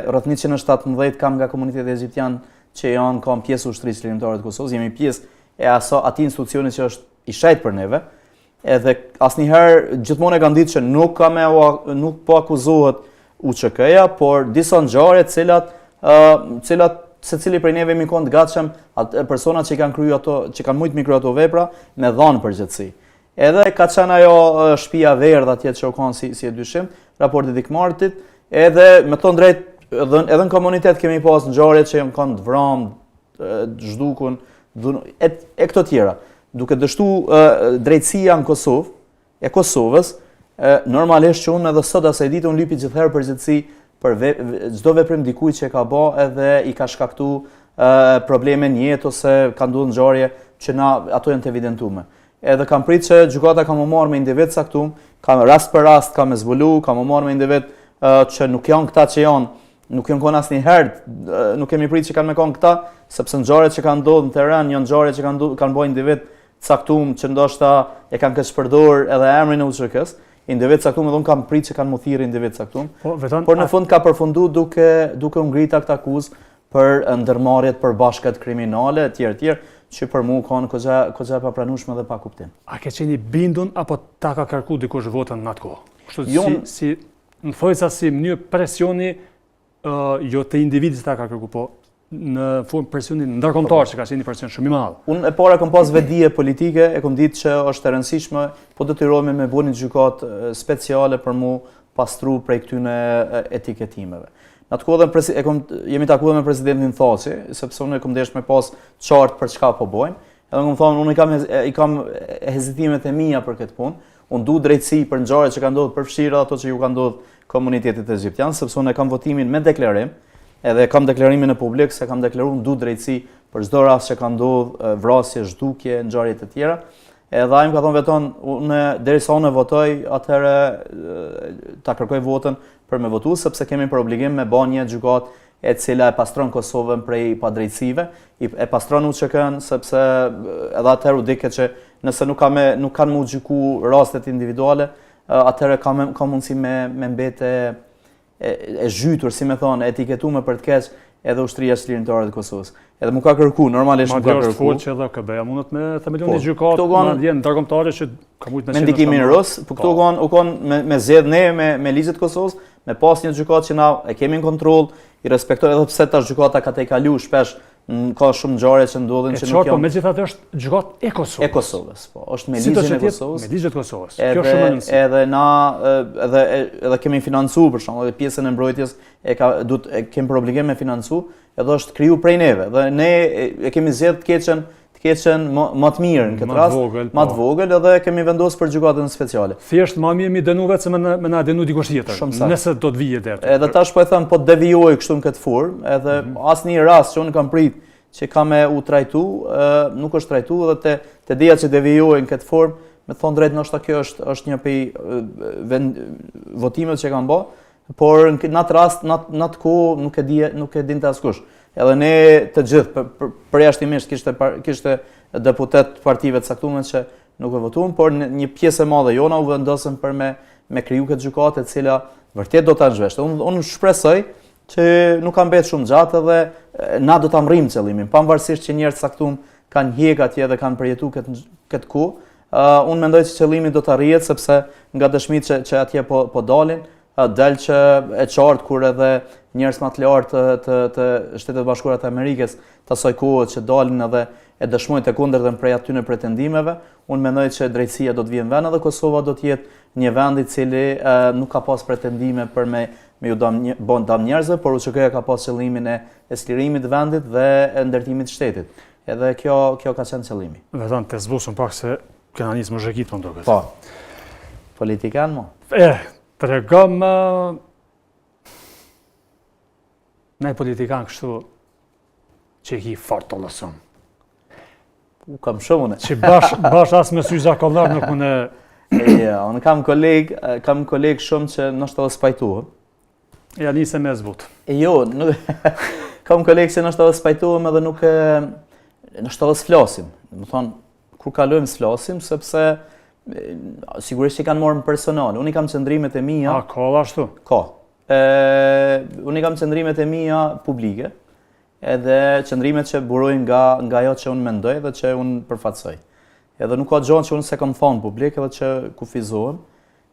rreth 117 kam nga komuniteti egjiptian që kanë pjesë ushtrisë shterimtare të Kosovës, jemi pjesë e atij institucioni që është i shenjtë për neve. Edhe asnjëherë gjithmonë e kam ditë që nuk po akuzohet UÇK-ja, por disa ngjarje cilat secili prej neve mi kanë të gatshëm personat që kanë kryer ato, që kanë mujt mikro ato vepra me dhanë përgjithësi. Edhe ka qenë ajo shtëpia verdh atje që u kanë si e dyshim, raporti Dikmartit, edhe me thon drejt edhe në komunitet kemi pas ngjarje që kanë të vramë, zhdukun, e këto tjera. Duke dështu drejtësia në Kosovë, e Kosovës, normalisht që unë edhe sot asaj dite unë lypi gjithherë përgjithësi për çdo veprim dikujt që ka bë edhe i ka shkaktuar probleme në jetë ose ka ndodhur ngjarje që ato janë të evidentuara. Edhe kam pritë që gjykata ka më marrë me individ caktuar, kam rast për rast kam zbulu, kam më marrë me individ që nuk janë këta që janë, nuk janë kon asnjëherë, nuk kemi pritë që kanë me kon këta, sepse ngjarjet që kanë ndodhur në terren janë ngjarje që kanë bërë individ caktuar që ndoshta e kanë keq përdorur edhe emrin e UÇK-s. Individ caktuar, edhe unë kam pritë që kanë thirrë individ caktuar. Por në fund ka përfunduar duke u ngritur akt akuzë për ndërmarrjet përbashkët kriminale etj. Që për mua kanë goxha e papranueshme dhe pa kuptim. A ke qenë i bindur apo ta ka kërkuar dikush votën në atë kohë? Kështu si në thojsa si mënyrë presioni jo të individit ta ka kërkuar, po në formë presioni ndërkombëtar që ka qenë një presion shumë i madh. Unë e para kam pas vedije politike, e kam ditë që është e rëndësishme, po detyrohemi me bëni gjykatë speciale për mu pastru prej këtyne etiketimeve. Në atë kohë jemi takuar me presidentin Thaçi, sepse unë e kam dashur me pas qartë për çka po bëjmë, Edhe më thonë, unë i kam hezitimet e mia për këtë punë, unë du drejtësi për ngjarjet që ka ndodhur për fshira ato që ju ka ndodhur komunitetit egjiptian, sepse unë kam votimin me deklarim, edhe kam deklarimin në publik se kam deklaruar unë du drejtësi për çdo rast që ka ndodhur vrasje, zhdukje, ngjarje të tjera. Edhe ai më ka thonë veton, unë derisa unë votoj, atëherë ta kërkoj votën për me votu, sepse kemi për obligim me bë një gjykatë e cila e pastron Kosovën prej padrejtësive, e pastron UÇK-n sepse edhe atëherë u diket që nëse nuk kanë mu gjyku rastet individuale, atëherë ka mundësi me mbete e zhytur, si me thonë, etiketume për të keq edhe ushtria çlirimtare e Kosovës. Edhe më ka kërku, normalisht më ka kërku. Ma është folë që edhe KB-ja mundet me themelon një gjykatë, ma djenë dargëmtare që ka mujtë me ndikimin rus, po këto u kanë me zgjedh ne me ligjet e Kosovës, me pas një gjykatë që na e kemi në kontroll, i respektoj edhe pse ta gjykata ka tejkalu shpesh, ka shumë ngjarje që ndodhin që nuk janë. Po megjithatë është gjykatë e Kosovës. E Kosovës, po, është me ligjen e Kosovës. Me ligjet e Kosovës. Kjo është shumë e rëndësishme. Edhe na edhe kemi financuar për shembull, edhe pjesën e mbrojtjes kemi për obligim me financu, edhe është kriju prej neve. Dhe ne e kemi zgjedh të keqen më të mirë në këtë rast, më të vogël, edhe kemi vendosur për gjykatën speciale. Thjesht më mirë mi dënu vetë se me na dënu dikush tjetër. Nëse do të vijë deri. Edhe tash po e them, po devijoj kështu në këtë formë, edhe asnjë rast që unë kam prit që ka me u trajtu, nuk është trajtu, edhe te dia që devijoj në këtë formë, me thon drejt ndoshta kjo është një prej votimeve që kanë bë, por në atë rast, në atë kohë nuk e dinte askush. Edhe ne të gjithë, përjashtimisht kishte deputet partive të caktuara që nuk e votuan, por një pjesë e madhe jona u vendosën për me kriju këtë gjykatë e cila vërtet do ta zhveshte. Unë shpresoj që nuk ka mbetë shumë gjatë dhe na do ta mrrim qëllimin, pavarësisht që njerëz caktuar kanë hjek atje dhe kanë përjetuar këtë kohë. Unë mendoj që qëllimi do të arrihet sepse nga dëshmitë që atje po dalin, del që e qartë kur edhe njerëz më të lartë të Shtetet Bashkuara të Amerikës të asaj kohe që dalin edhe e dëshmojnë të kundërtën prej atyre pretendimeve, unë mendoj që drejtësia do të vijë në vend edhe Kosova do të jetë një vend i cili nuk ka pas pretendime për me ju bën dam njerëzve, por UÇK-ja ka pas qëllimin e slirimit të vendit dhe e ndërtimit të shtetit. Edhe kjo ka qenë qëllimi. Vetëm të zbusëm pak se kena nisë më zhëkit më duket. Po. Politikan mo. Tregom ne politikan kështu që i ki fort të lësëm. Kam shumë une. Që bash as me sy zakonlar nuk une... Ja, unë kam kolegë shumë që nështë edhe spajtuëm. Ja nise me zbut. Jo, kam kolegë që nështë edhe spajtuëm edhe nuk nështë edhe s'flasim. Më thonë, kur kalojmë s'flasim, sepse sigurisht që i kanë morë në personal. Unë i kam qëndrimet e mia... A, ka ashtu? Ka. Unë i kam qëndrimet e mia publike, edhe qëndrimet që burojnë nga ajo që unë mendoj dhe që unë përfaqësoj. Edhe nuk ka gjë që unë se kam thonë publik edhe që kufizohem.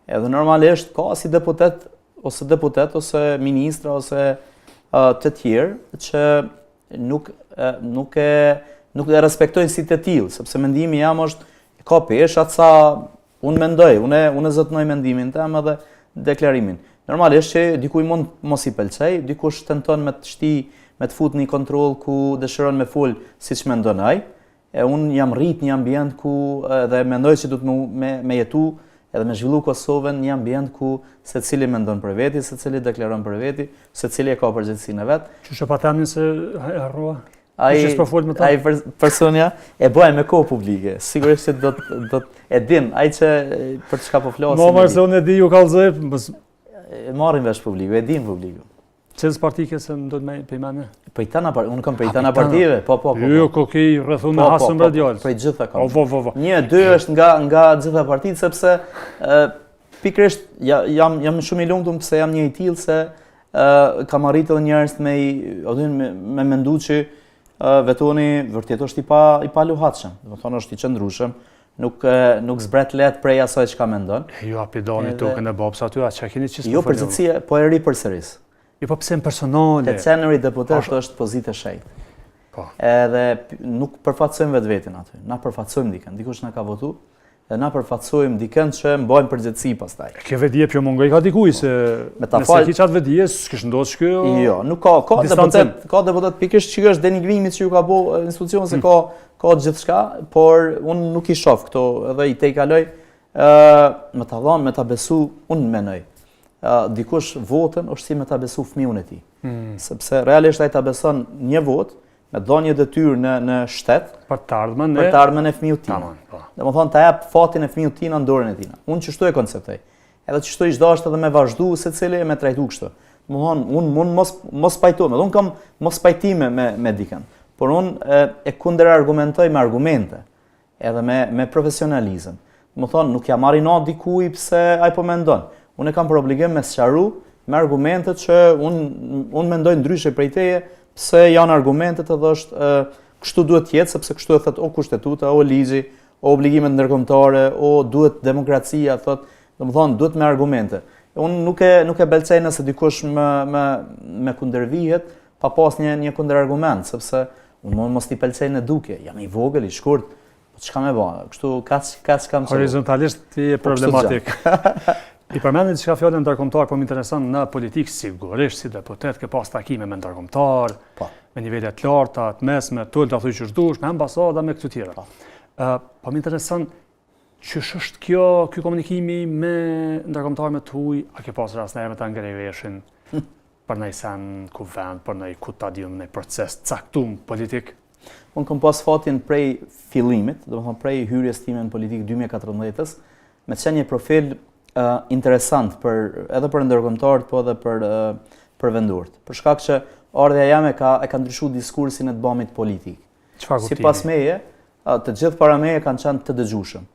Edhe normalisht ka si deputet ose ministra ose të tjerë që nuk e respektojnë si të tillë, sepse mendimi jam është ka pesh atë sa unë mendoj, unë zotnoj mendimin tem edhe deklarimin. Normalisht që dikuj mund mos i pëlqej, dikush tenton me të fut një kontroll ku dëshiron me fol siç mendon ai. Unë jam rrit një ambient ku dhe mendoj që du të me jetu edhe me zhvillu Kosovën një ambient ku secili mendon për veti, secili deklaron për veti, secili e ka përgjegjësinë e vet. Që pa temin se harrua? Ai personja e bëjë me kohë publike. Sigurisht se do e din ai që për çka po flasim. Mo se unë e di ju kallzoj, e marrin vesh publiku, e din publiku. Çes partike se më do të më pëjmane? Unë kam pejtana partive, po. Jo, kokej rrethon me hasëm radial. Prej gjitha kam. Po. 1-2 është nga gjitha partitë sepse pikërisht jam shumë i lumtur pse jam një i tillë se kam arritur njerëz me mendu që vetoni vërtet është i pa luhatshëm. Do të thonë është i qëndrueshëm, nuk zbret lehtë prej asaj çka mendon. Jo apidoni tokën e babs aty, a çka keni ç'është? Jo përgjithësia, po e ri përsëris. Jo po pse personale. Te ceneri deputet është pozitë e shejtë. Po. Edhe nuk përfaqësojmë vetveten aty. Na përfaqësojmë dikën. Dikush na ka votu, dhe na përfaqësojmë dikën që mbajmë përgjegjësi pastaj. Ke vedije që mungoj ka dikuj se nëse ki qatë vedije, s'kish ndodhë që kjo... Jo, nuk ka deputet pikërisht që është denigrimit që ju ka bo institucion se ka gjithçka, por unë nuk i shoh këto edhe i te i kaloj me ta dhanë, me ta besu, unë menoj. Dikush votën është si me ta besu fëmijën e tij. Sepse realisht ai ta beson një votë me dhënie detyrë në shtet për të ardhmen e fëmijët tina. Domethënë ta jap fatin e fëmijët tina në dorën e tina. Unë çështoj e konceptoj. Edhe çështoj çdo është edhe me vazhdu secili me trajtu kështu. Domethënë unë mos pajtohem, unë kam mos pajtime me dikën. Por unë e kundër argumentoj me argumente, edhe me profesionalizëm. Domethënë nuk ja marr inat dikujt pse ai po mendon. Unë kam për obligim me sqaru me argumentet që unë mendoj ndryshe prej teje, pse janë argumentet edhe është kështu duhet jetë, sepse kështu e thot o kushtetuta, o ligji, o obligimet ndërkombëtare, o duhet demokracia, thot, domethënë duhet me argumente. Unë nuk e belcej nëse dikush me kundërvihet pa pas një kundërargument, sepse unë mos t'i pelcej në duke, jam i vogël, i shkurt, po çka më bën? Kështu kaç kam. Horizontalisht ti je problematik. I përmendin që ka fjallën ndërkombëtar, po më intereson në politikë sigurisht si deputet ke pas takime me ndërkombëtar, me nivele të larta, të mesme, të ulta thuj që dush, me ambasada, me këto tjera. Po më intereson që është ky komunikimi me ndërkombëtar me tuaj, a ke pas rast me ta ngrej veshin për ndaj sen kuvend, për ndaj kutadium në proces caktum politik? Unë kam pas fatin prej fillimit, domethënë prej hyrjes time në politikë 2014-s, me të qenë një profil interesant edhe për ndërkombëtarët, po edhe për vendurët. Për shkak që ardha jame e ka ndryshuar diskursin e të bamit politik. Çfarë kuptimi? Sipas meje, të gjithë para meje kanë qenë të dëgjueshëm,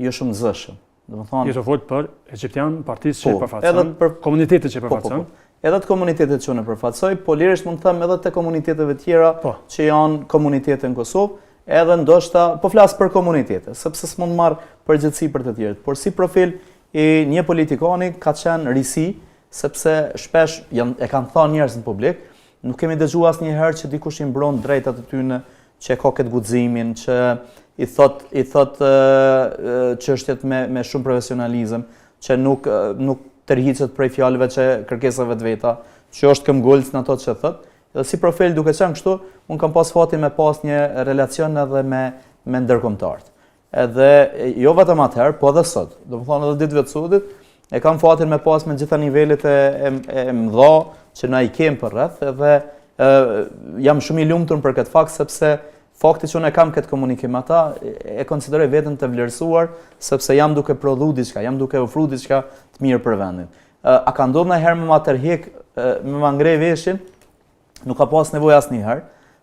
jo shumë zëshëm. Domethënë, je të fol për Egjiptian, partisë që përfaqëson, për komunitetet që përfaqëson. Edhe të komunitetet që unë përfaqësoj, po lirisht mund të them edhe të komuniteteve tjera që janë komunitete në Kosovë, edhe ndoshta po flas për komunitete, sepse s'mund marr përgjegjësi për të tjerët, por si profil i një politikani ka qenë risi, sepse shpesh e kanë thënë njerëz në publik, nuk kemi dëgjuar asnjëherë që dikush i mbron drejtat e tyre, që e ka këtë guximin, që i thot çështjet me shumë profesionalizëm, që nuk tërhiqet prej fjalëve që kërkesave të veta, që është këmbgulc në ato që thot. Dhe si profil duke qenë kështu, unë kam pas fatin me pas një relacion edhe me ndërkombëtarët. Edhe jo vetëm atëherë, po edhe sot. Domethënë edhe ditëve të sotit e kam fatin me pas me gjitha nivelet e mëdha që na i kem për rreth, edhe jam shumë i lumtur për këtë fakt, sepse fakti që unë kam këtë komunikim me ata e konsideroj veten të vlerësuar, sepse jam duke prodhuar diçka, jam duke ofruar diçka të mirë për vendin. A ka ndodhur ndonjëherë me ma tërheq, me ma ngrej veshin? Nuk ka pas nevojë asnjëherë,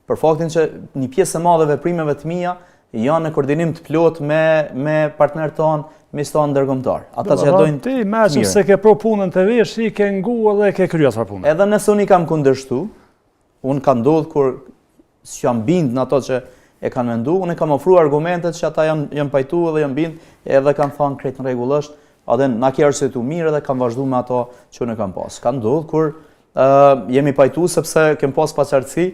për faktin që një pjesë e madhe veprimeve të mia janë në koordinim të plot me partnerët tonë, me stanë ndërkombëtar. Ata që dojnë ti imagine se ke pro punën të vesh, i ke ngu edhe ke kryer atë punë. Edhe nëse unë i kam kundërshtu, unë ka ndodhur kur s'jam bind në ato që e kanë menduar, unë kam ofruar argumentet që ata janë pajtuar dhe janë bind, edhe kanë thënë krejt në rregull është, edhe na ke arsyetuar mirë dhe kam vazhduar me ato që unë kam pas. Ka ndodhur kur jemi pajtuar sepse kem pas paqartësi,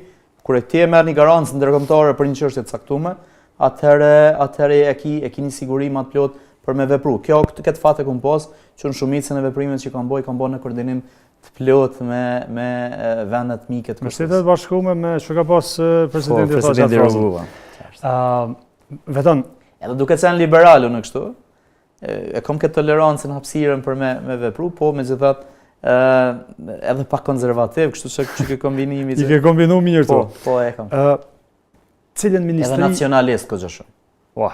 kur ti e merr një garancë ndërkombëtare për një çështje të caktuar, atëherë e keni siguri më të plot për me vepru. Këtë fat e kam pas që në shumicën e veprimeve që kam bëj në koordinim të plot me vendet mike të Kosovës. Shtetet Bashkuara me çka ka pas presidenti Rogova. Vetëm edhe duke qenë liberal unë kështu, e kam këtë tolerancën, hapësirën për me vepru, po megjithatë edhe pak konservativ, kështu që ke kombinimi. I ke kombinuar mirë to. Po e kam. Cilën ministri edhe nacionalist këto shumë. Ua.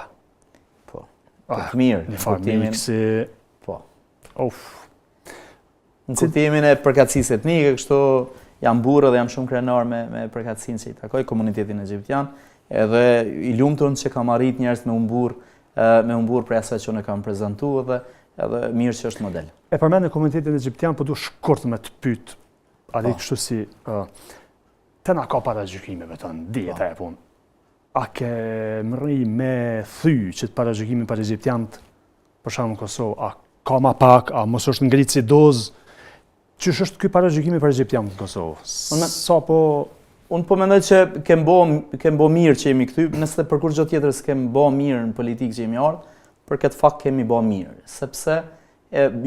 Po. Të mirë. Një farë miksi. Po. Uf. Në citimin e përkatësisë etnike, kështu jam burrë dhe jam shumë krenar me përkatësinë që i takoj komunitetin egjiptian, edhe i lumtur që kam arrit njerëz me humbur për asaj që unë kam prezantuar edhe mirë që është model. E përmend në komunitetin egjiptian, po du shkurt me të pyet. A di kështu si te na ka paragjykimeve tonë, dieta e punë. A ke mri me thy që të paragjykimi për egjiptianët, për shembull në Kosovë, a ka ma pak, a mos është ngritë si dozë? Ç'është është ky paragjykimi për egjiptianët në Kosovë? Unë po mendoj që kem bo mirë që jemi këty, nëse për kur gjë tjetër s'kem bo mirë në politikë që jemi ardhur, për këtë fakt kemi bë mirë, sepse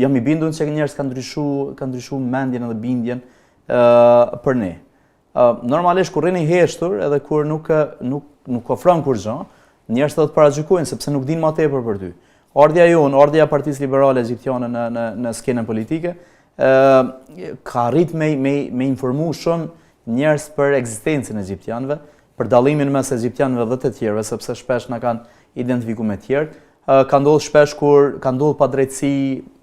jam i bindur që njerëz kanë ndryshuar mendjen edhe bindjen për ne. Normalisht kur rrini heshtur edhe kur nuk ofron kur gjë, njerëzit do të paragjykojnë sepse nuk dinë më tepër për ty. Ardha jonë, ardha e Partisë Liberale Egjiptiane në skenën politike, ka arrit me informu shumë njerëz për ekzistencën e egjiptianëve, për dallimin mes egjiptianëve dhe të tjerëve, sepse shpesh na kanë identifikuar me të tjerë. Ka ndodhur shpesh kur ka ndodhur padrejtësi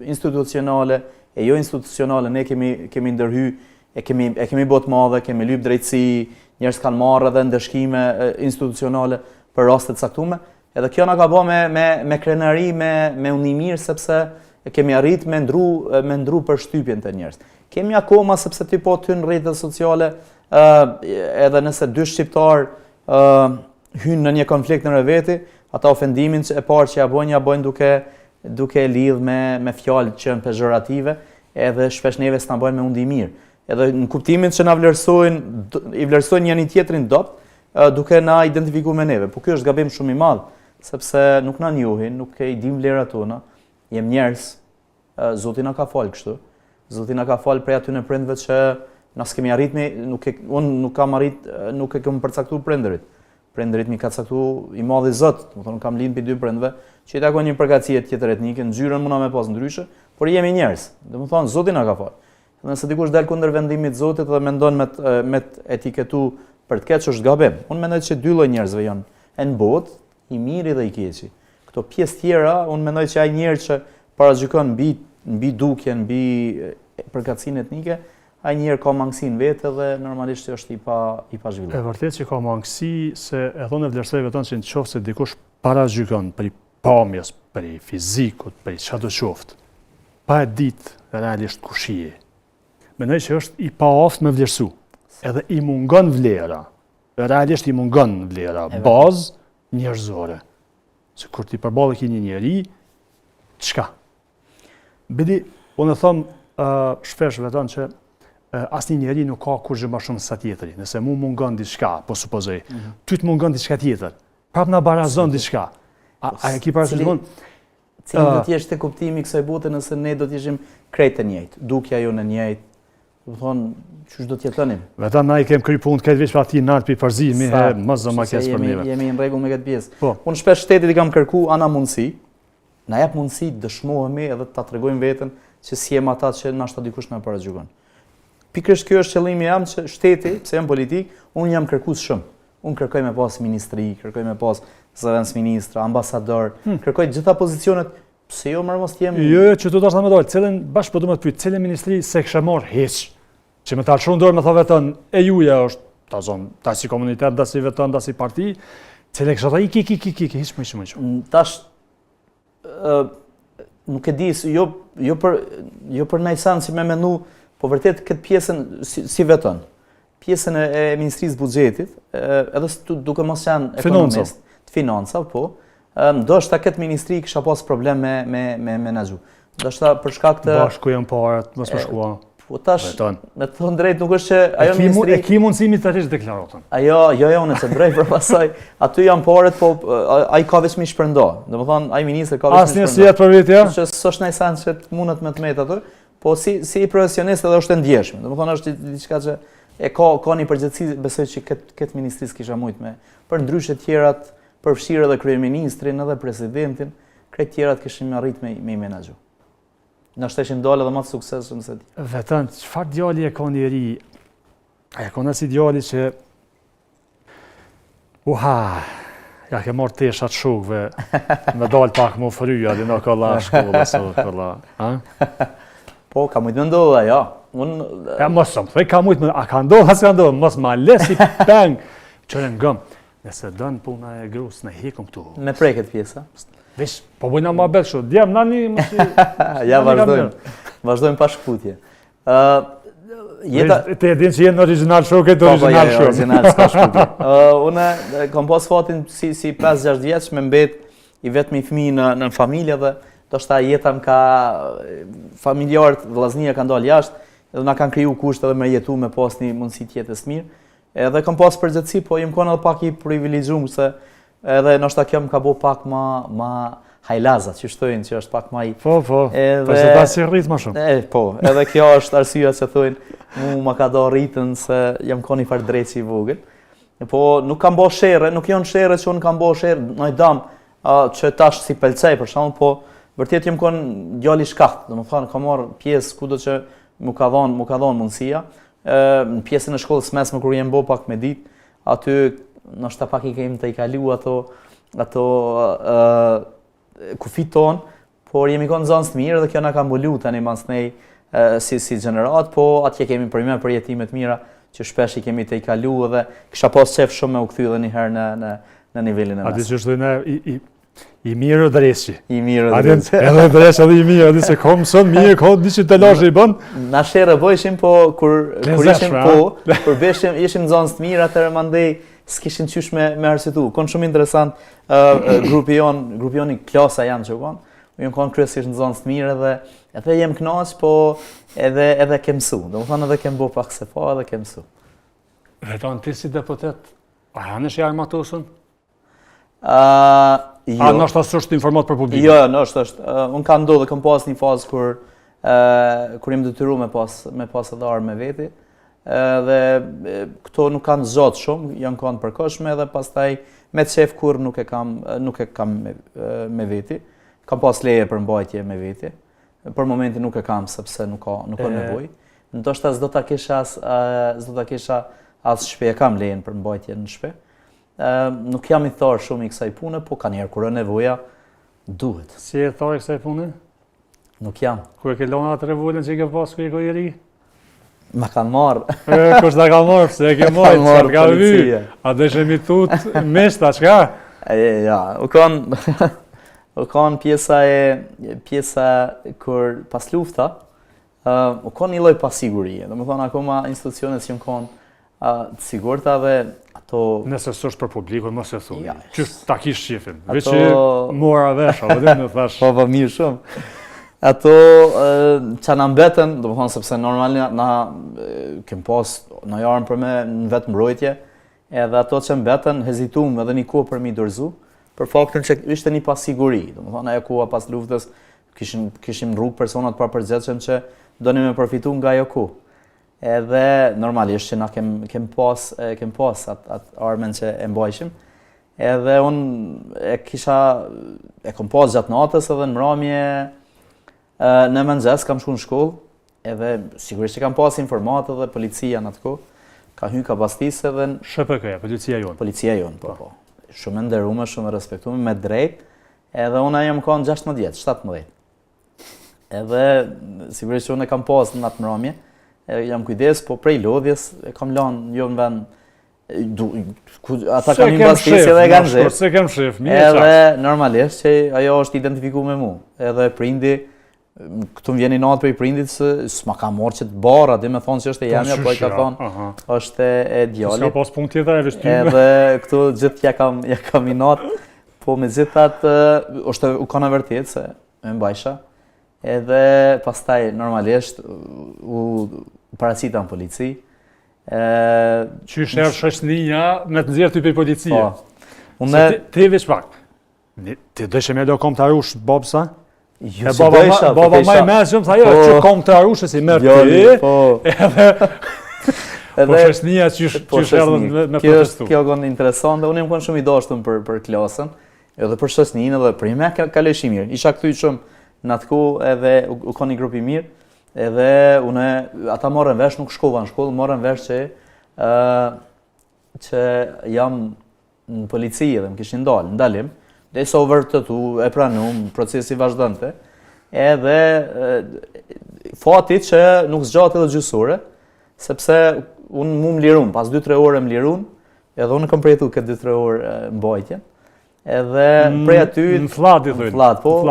institucionale e jo institucionale, ne kemi ndërhyr, e kemi bë të madhe, kemi lyp drejtësi, njerëz kanë marrë edhe ndëshkime institucionale për raste të caktuara. Edhe kjo na ka bë me krenari, me unimir, sepse kemi arrit me ndru përshtypjen të njerëz. Kemi akoma, sepse ti po ty në rrjetet sociale, edhe nëse dy shqiptar hynë në një konflikt në veti, ata ofendimin e parë që ja bojnë duke lidh me fjalë që janë pejorative, edhe shpesh neve s'na bojnë me undimir. Edhe në kuptimin që i vlerësojnë njëri tjetrin dop, duke na identifikuar me neve. Po ky është gabim shumë i madh, sepse nuk na njohin, nuk e dim vlerat tona. Jem njerëz, Zoti na ka fal kështu. Zoti na ka fal prej aty në prindve që na s'kemi arrit unë nuk e kam përcaktuar prindërit. Prindërit mi ka caktuar i madhi Zot, do të thonë kam lind mbi dy prindve, që i takon një përgatësie tjetër etnike, ngjyrën mund na me pas ndryshe, por jemi njerëz. Do të thonë Zoti na ka fal. Nëse dikush dal kundër vendimit të Zotit dhe mendon me etiketu për të keq është gabim. Unë mendoj që dy lloj njerëzve janë në botë, i miri dhe i keqi. Këto pjesë tjera, unë mendoj që ai njerëz që paragjykon mbi dukjen, mbi përkatësinë etnike, ai njerëz ka mangësinë vetë dhe normalisht është i pa zhvilluar. E vërtet që ka mangësi, se e thonë vlerësojve tonë që nëse dikush paragjykon për pamjes, për fizikut, për çfarë do qoftë, pa e ditë realisht kush je. Mendoj që është i paaft me vlerësu. Edhe i mungon vlera. Realisht i mungon vlera, bazë njerëzore. Se kur ti përballet një njeri, çka? Bidi, unë them shpesh veton që asnjë njeri nuk ka kurrë më shumë sa tjetri. Nëse mu mungon diçka, po supozoj, ty të mungon diçka tjetër. Prap na barazon diçka. A e ke parasysh gjithmonë? Cili do të jesh te kuptimi i kësaj bote nëse ne do të ishim krejt të njëjtë, dukja jonë e njëjtë. Do thonë, çu do të jetonim? Vetë na i kem kry punë këtë vit për aty nart për përzimi, mos do ma kesh për neve. Jemi në rregull me këtë pjesë. Unë shpesh shtetit i kam kërku ana mundësi, na jep mundësi të dëshmohemi edhe ta tregojmë veten që si jemi ata që na shto dikush na paragjykon. Pikërisht kjo është qëllimi jam që shteti, pse jam politik, unë jam kërkues shumë. Unë kërkoj me pas ministri, kërkoj me pas zëvendës ministra, ambasador, kërkoj gjitha pozicionet. Pse jo mos të jem? Jo, që tu dashna më dal, cilën bash po do të pyet, cilën ministri se kisha marr hiç. Që me talë shumë dorë me tha vetën, e juja është, ta zonë, ta si komunitet, da si vetën, da si parti, cile kështë ata hiç më shumë. Tash, nuk e di, jo për najsan si me menu, po vërtet këtë pjesën si vetën, pjesën e Ministrisë Buxhetit, edhe duke mos janë ekonomist, të financa, po, ndoshta këtë ministri kisha pas problem me menaxhu. Ndoshta për shkak të... Bashku janë parët, mos më shkua. Po tash, me të thonë drejt, nuk është që ajo ministri... E ki mundësimi të rishë deklaratën? Jo, unë që drejt për pasaj, aty janë paret, po ai ka veç mi shpërnda. Dhe më thonë, ai ministri ka veç mi shpërnda. Asnjë si jetë për vetë, ja? Që s'është najsan që mundet me të metë aty, po si profesionist edhe është e ndjeshme. Dhe më thonë, është diçka që ka një përgjithësi, besoj që këtë ministris kisha mujt me. Për ndryshe tjerat, përfshirë edhe kryeministrin, edhe presidentin, krejt tjerat kishim arrit me i menaxhu. Në shteshin dalë edhe më të suksesshëm se ti. Vetën, çfarë djali e ka njeri? A e ka nësi djali që... ja ke marrë teshat shukve, me dalë pak më fryja, dhe në kolla shkolla, kolla. Po, ka mujtë me ndodhe, ja. Ja, mos më thej, ka mujtë me... A ka ndodhe, as ka ndodhe, mos ma lesi peng. Qëre në gëmë, nëse dënë puna e grus, në hikum këtu. Me preket pjesa. Vesh, po bujna ma belë shumë, djemë, nani... Ja, vazhdojmë pa shkputje. Te edhin që jenë original show, këtë original show. Original, s'ka shkputje. Une kam pas fatin si 5-6 vjeç me mbet i vetëm i fëmijë në familje dhe ndoshta jeta më ka familjarët, vllaznia kanë dalë jashtë, edhe na kanë kriju kushte edhe me jetu me pas një mundësi të jetës mirë. Edhe kam pas përgjithësi, po jem kanë edhe pak i privilegjuar se edhe ndoshta kjo më ka bo pak ma hajlazat, që shtojnë që është pak maj... Po, se ta si rritë më shumë. Po, edhe kjo është arsyeja që thojnë, ma ka do rritën se jam koni farë drejtë i vogël. Po, nuk kam bo shere, nuk janë shere që unë kam bo shere, në i dam, që tash si pelcej për shumë, po, vërtet jem konë djali shkaht, dhe më thënë, kam marrë pjesë kudo që mu ka dhonë mundësia, në pjesën e shkollës mesme kur jem bo pak me ditë, aty nështë ta pak i kemi të i kalu ato kufit tonë, por jemi konë zonës të mirë dhe kjo na ka mbulu tani mas nej si gjenerat, po atje kemi përme për jetimet mira që shpesh i kemi të i kalu dhe kisha pas qef shumë me u këthy dhe njëherë në nivelin e mesme. A di që është dhe i mirë o dreshi. I mirë o dreshi. Edhe dresh edhe i mirë, edhe se kom sën mirë, kom di që të lashe i bën. Na shere bojshim, po kur ishim në zonës të mirë, atërë mandej s'kishin qysh me arsitu. Konë shumë interesant, grupi joni klasa janë që konë, unë konë kryesisht në zonës të mirë edhe jem knaq, po edhe kem su. Do më thonë edhe kem bo pak se po, edhe kem su. Veton, ti si deputet, a janë është armatosën? Jo. A nështë asë është informat për publikun? Jo, nështë është. Unë ka ndodhë dhe kam pas një fazë kur jem detyru me pas edhe armë me veti. Dhe këto nuk kanë zxatë shumë, janë kanë përkoshme dhe pastaj me qef kur nuk e kam me veti. Kam pas leje për mbajtje me veti. Për momentin nuk e kam sepse nuk ka nevoj. Ndoshta s'do ta kisha as shpe, e kam lejen për mbajtje në shpe. Nuk jam i tharë shumë i kësaj pune, po ka njerë kur e nevoja, duhet. Si e tharë i kësaj pune? Nuk jam. Kur e ke lona atë revolën që i ke pas kër i ko i ri? Ma kanë marë. Kush da ka marë, pëse e ke marë, që ka vy? A dhe shemi tut meshta, qka? Ja, u kanë pjesa kur pas lufta, u kanë një loj pasigurie. Dhe më thonë, akoma institucionet që më kanë të sigurta dhe ato... Nëse së është për publikun, mos e thuj. Qështë ta kish shifin. Veç që mora vesha, dhe në thash. Po, mirë shumë. Ato që na mbetën, do më thonë sepse normalisht na kem pas në jarën për me në vetë mbrojtje, edhe ato që mbetën hezitum edhe një kohë për mi dorëzu, për faktin që ishte një pasiguri. Do më thonë ajo koha pas luftës, kishim rrugë personat pa përgjithshëm që doni me përfitu nga ajo kohë. Edhe normalisht që na kem pas atë armen që e mbajshim. Edhe unë e kom pas gjatë natës edhe në mramje në mëngjes kam shku në shkollë, edhe sigurisht që kam pas informatë dhe policia në atë kohë, ka hyrë kabastisë edhe në... SHPK-ja, policia jonë? Policia jonë, po. Shumë e nderume, shumë e respektume, me drejt, edhe unë jam konë 16 vjetë, 17. Edhe sigurisht që unë e kam pas në atë mramje, jam kujdes, po prej lodhjes, e kam lanë jo në vend, ata kam një bastisë edhe e kanë zhef. Se kem shef, mirë qatë. Edhe normalisht që ajo është identifiku me mu, edhe prindi, këtu më vjeni natë për i prindit se s'ma ka morë që të barë, adi me thonë që është e jemja, po i ka thonë, është e djallit. S'ka pas punë tjetër e vështyme. Edhe këtu gjithë ja kam i natë, po me gjithat, është u ka në vërtet se me mbajsha, edhe pastaj normalisht u paracita në polici. Që shërë shëshninja me të nxjerë ty për policia. Po. Ti veç pak, ti dëshe me do kom të arush babësa? Jo, si dojsha, baba maj mesëm, tha jo, që kom të arush e si mërë ti, edhe po shëshninja që shërë me protestu. Kjo konë interesant, dhe unë jem konë shumë i dashtëm për klasën, edhe për shëshninë, edhe për ime kaloj shi mirë. Isha këtu i shumë në atë ku edhe u konë një grupi mirë, edhe ata morën vesh, nuk shkova në shkollë, morën vesh që jam në polici edhe më kishin ndalim, dhe sa u vërtetu, e pranum, procesi vazhdonte, edhe fatit që nuk zgjat edhe gjysore, sepse unë mu më lirun, pas 2-3 orë më lirun, edhe unë kam përjetu këtë 2-3 orë mbajtje, edhe prej aty... Në flat, i thujnë. Në flat, po.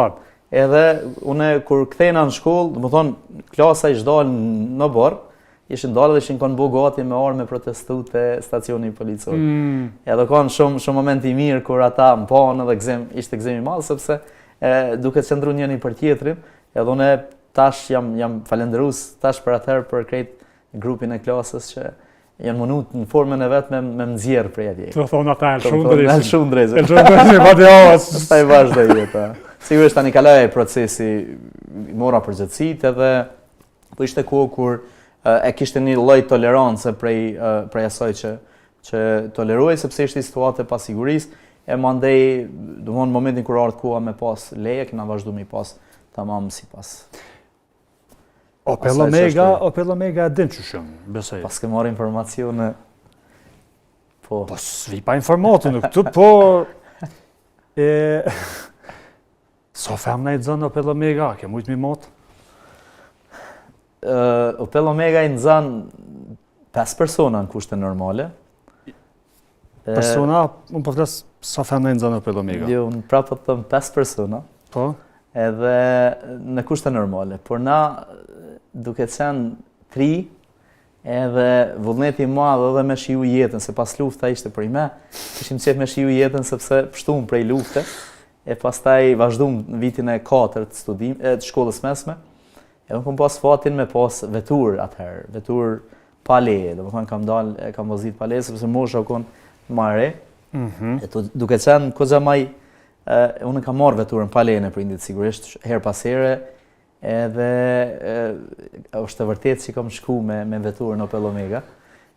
Edhe unë kur kthejna në shkollë, dhe më thonë, klasa ishtë dalë në borë, ishin dalë dhe ishin konë bo gati me orë me protestu të stacioni policor. Edhe konë shumë momenti mirë kur ata më panë edhe ishte gzemi malë, sepse duke qëndru njëni për tjetrin, edhe unë tash jam falenderus tash për atëherë për krejt grupin e klasës që janë mënut në formën e vetë me më nxjerë prej atje. Të thonë ata e lë shumë dresin. E lë shumë dresin. E lë shumë dresin, pa të javas. Sta i vazhdo jeta. Sigurisht tani kaloi procesi, mora përgjithësitë edhe po ishte kohë kur e kishte një lloj tolerance prej asaj që toleroi sepse ishte situatë e pasigurisë e mandej, domthonë në momentin kur ardhi koha me pas leje, kena vazhdu me pas tamam sipas. Opel Omega din që shumë, besoj. Pas ke marrë informacione, po s'vi pa informatë në këtu, po... So femna i zënë Opel Omega, ke mujtë mi motë? Opel Omega i nëzanë 5 persona në kushte normale. Persona, unë po flasë sa femna i nëzanë Opel Omega? Jo, unë prapë të thëmë 5 persona. Po? Edhe në kushte normale. Por na, duke qenë 3, edhe vullneti i madh edhe me shiju jetën, se pas lufta ishte për i me, kishim qef me shiju jetën sepse pështum prej lufte, e pastaj vazhdum në vitin e 4 të shkollës mesme, e unë kom pas fatin me pas vetur atëherë, vetur pa leje, dhe më thonë kam vozit pa leje, sepse mosha u konë mare, duke qenë koxa maj, unë kam marrë veturën pa leje në prindit sigurisht, her pas here, edhe është të vërtet që kam shku me veturën Opel Omega.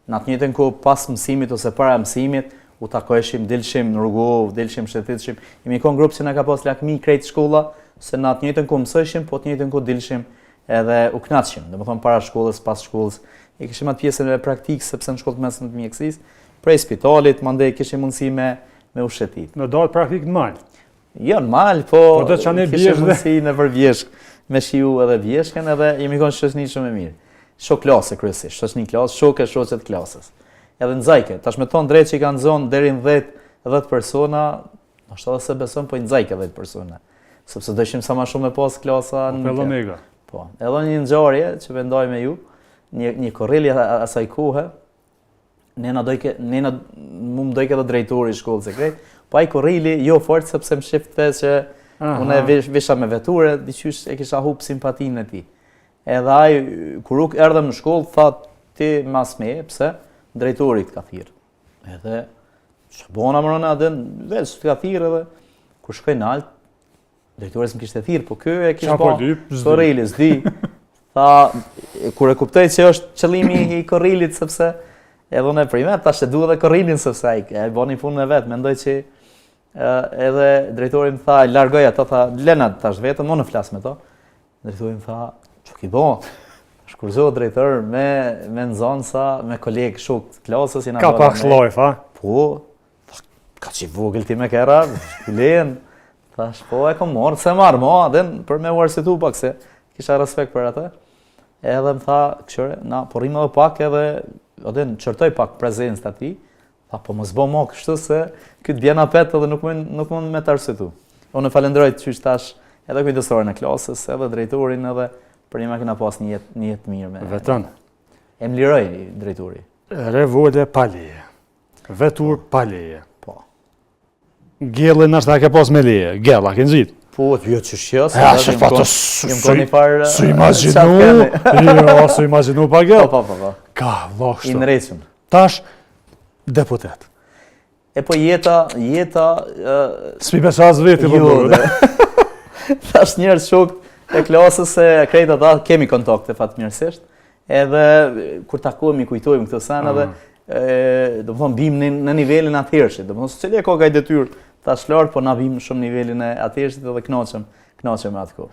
Në atë njëjtën kohë pas mësimit ose para mësimit, u takojshim, dilshim në rrugov, dilshim shëtitshim. Jemi konë grupë që na ka pas lakmi krejt shkolla, se në atë njëjtën kohë mësojshim, po atë njëjtën kohë dilshim edhe u knaqshim. Domethënë para shkollës, pas shkollës. E kishim atë pjesën e praktikës sepse në shkollë mesme të mjekësisë, prej spitalit, mandej kishim mundësi me u shëtit. Në dalë praktik në mal? Jo, në mal, po kishim mundësi në vërvjeshk me shiu edhe vjeshken edhe jemi konë shoqni shumë e mirë. Shok klase kryesisht, shoqni klasë, shoqet klasës. Edhe nxajke, tash me thonë drejt që i kanë zonë deri në 10 persona, ashtu edhe se beson, po i nxajke 10 persona. Sepse do ishim sa më shumë me pas klasa në Opel Omega. Po, edhe një ngjarje që vendoj me ju, një korreli asaj kohe, nena mu më dojke edhe drejtori i shkollës e krejt, po ai korreli jo fort sepse më shifte që unë e visha me veture, diqysh e kisha hup simpatinë e ti. Edhe ai, kur u erdhem në shkollë, tha ti mas me, pse? Drejtori të ka thirrë. Edhe, që bona më rëna adën, veç të ka thirrë edhe, kur shkoj në altë, drejtori s'm kishte thirrë, po kjo e kishë ba, korreli, s'di. Tha, kur e kuptoj që është qëllimi i korrelit, sepse, edhe unë e primet, tash e du edhe korrelin, sepse ai e bani punën e vetë, mendoj që edhe drejtori më tha, largoj ato, tha, lena tash vetëm, më në flas me to. Drejtori më tha, që ki bo? Shkurzohet drejtor me nxënësa, me kolegë shok të klasës. Ka pak shlojf, a? Po, ka që i vogël ti me kera, shkulen. Thash, po e kom morë, se marë ma, për me u arsitu pak, se kisha respekt për atë. Edhe më tha, këshore, na, po rrim edhe pak edhe, qërtoj pak prezencë të ati. Tha, po mos bo ma kështu se këtë bjena petë edhe nuk mund me të arsitu. Unë e falenderoj të qysh tash edhe kujdesorin e klasës, edhe drejtorin edhe për një me kena pas një jetë mirë me... Vetën. E më liroj drejtori. Revode pa leje. Vetur pa leje. Po. Gjellë nështë da ke pas me leje. Gjellë, a ke nëzit? Po, jo që shjo, se jem koni farë... Su imaginu, jo, su imaginu pa gjellë. Po. Ka, vashtë. I nëreqën. Tash, deputet. E po jeta... S'pi besas veti për bërë. Tash njerës shok e klasës se krejt ata kemi kontakte fatmirësisht, edhe kur takohemi kujtojmë këtë sen edhe do më thonë bim në nivelin atërshit, do më thonë së qëllje ka kaj detyrë ta shlarë, po na bim shumë nivelin e atërshit edhe knaqëm me atë kohë.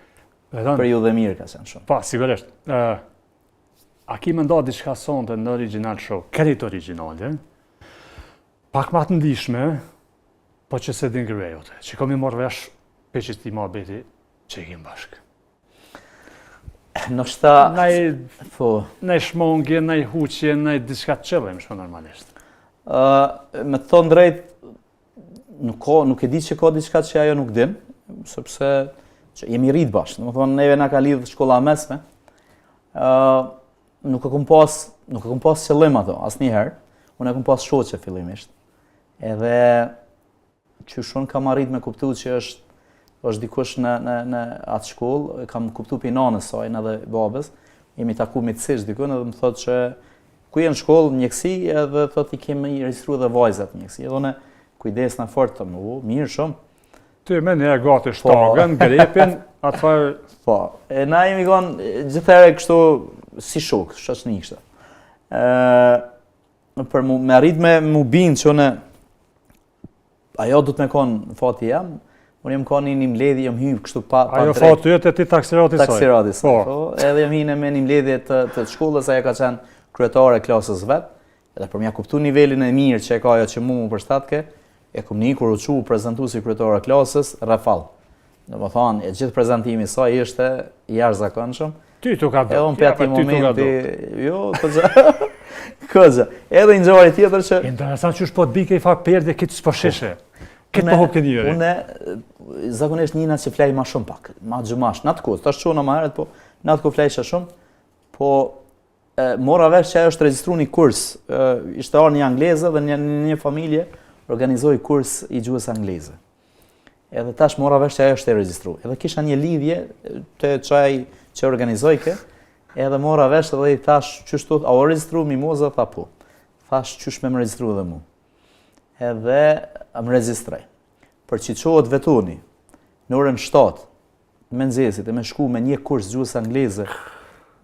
Për ju dhe mirë ka qenë shumë. Pa, sigurisht. A ki me nda diçka sonte në original show, kërit originale, pak ma të ndishme, po që se din kërvejote, që kom i morë vesh pe që ti ma beti që i kim bashkë. Nështë Nej shmongje, nej huqje, nej diçka të qëllëm shme normalisht. Me të thonë drejt, nuk e di që ka diçka që ajo nuk din, sepse jemi rritë bashkë. Në më thonë, neve nga ka lidhë shkolla mesme, nuk e kom pas qëllim ato, asë njëherë, unë e kom pas shoqe fillimisht. Edhe që shumë kam arrit me kuptu që është dikush në atë shkollë, kam kuptu për nanës sajnë edhe babës, jemi taku mitësisht dikun edhe më thotë që ku jenë shkollë mjekësi edhe thotë i kemi registru edhe vajzat mjekësi. Edhe une kujdes në fort të mirë shumë. Ty me një gati shtagën, grepin, atëfar... Po, na jemi konë gjithëherë kështu si shok, shoqni kështu. Për me arrit me mu bind që në ajo du të me konë fati jam, unë jem konë një mbledhje, jem hymë kështu pa ajo fati jëtë e ti taksirati saj. Taksirati saj, po. Edhe jem hine me një mbledhje të shkollës, ajo ka qenë kryetare e klasës vetë, edhe për mja kuptu nivelin e mirë që e ka ajo që mu përshtatke, e kom një kur u qu prezentu si kryetare e klasës, rafal. Në më thonë, e gjithë prezentimi saj ishte jashtëzakonshëm. Ty tu ka do. Edhe unë për ati momenti, jo, këgja. Edhe një gjëvari tjetër që... Interesant që është po të bike i fakt perde, këtë s'po shishe. Këtë po hop këtë njëri. Une, zakonisht njëna që flej ma shumë pak, ma gjumash, në atë kohë, të është që në ma heret, po në atë kohë flej që shumë, po mora vesh që ajo është registru një kurs, ishte arë një angleze dhe një familje organizoi kurs i gjuhës angleze. Edhe tash mora vesh që ajo është e registru. Edhe kisha një lidhje të qaj që organizojke, edhe mora vesh edhe i thash qështu, a o registru Mimoza, tha po. Thash qysh me më registru edhe mu. Edhe më registrej. Për që qohet vetoni, në orën 7, me nxesit e me shku me një kurs gjuhës angleze,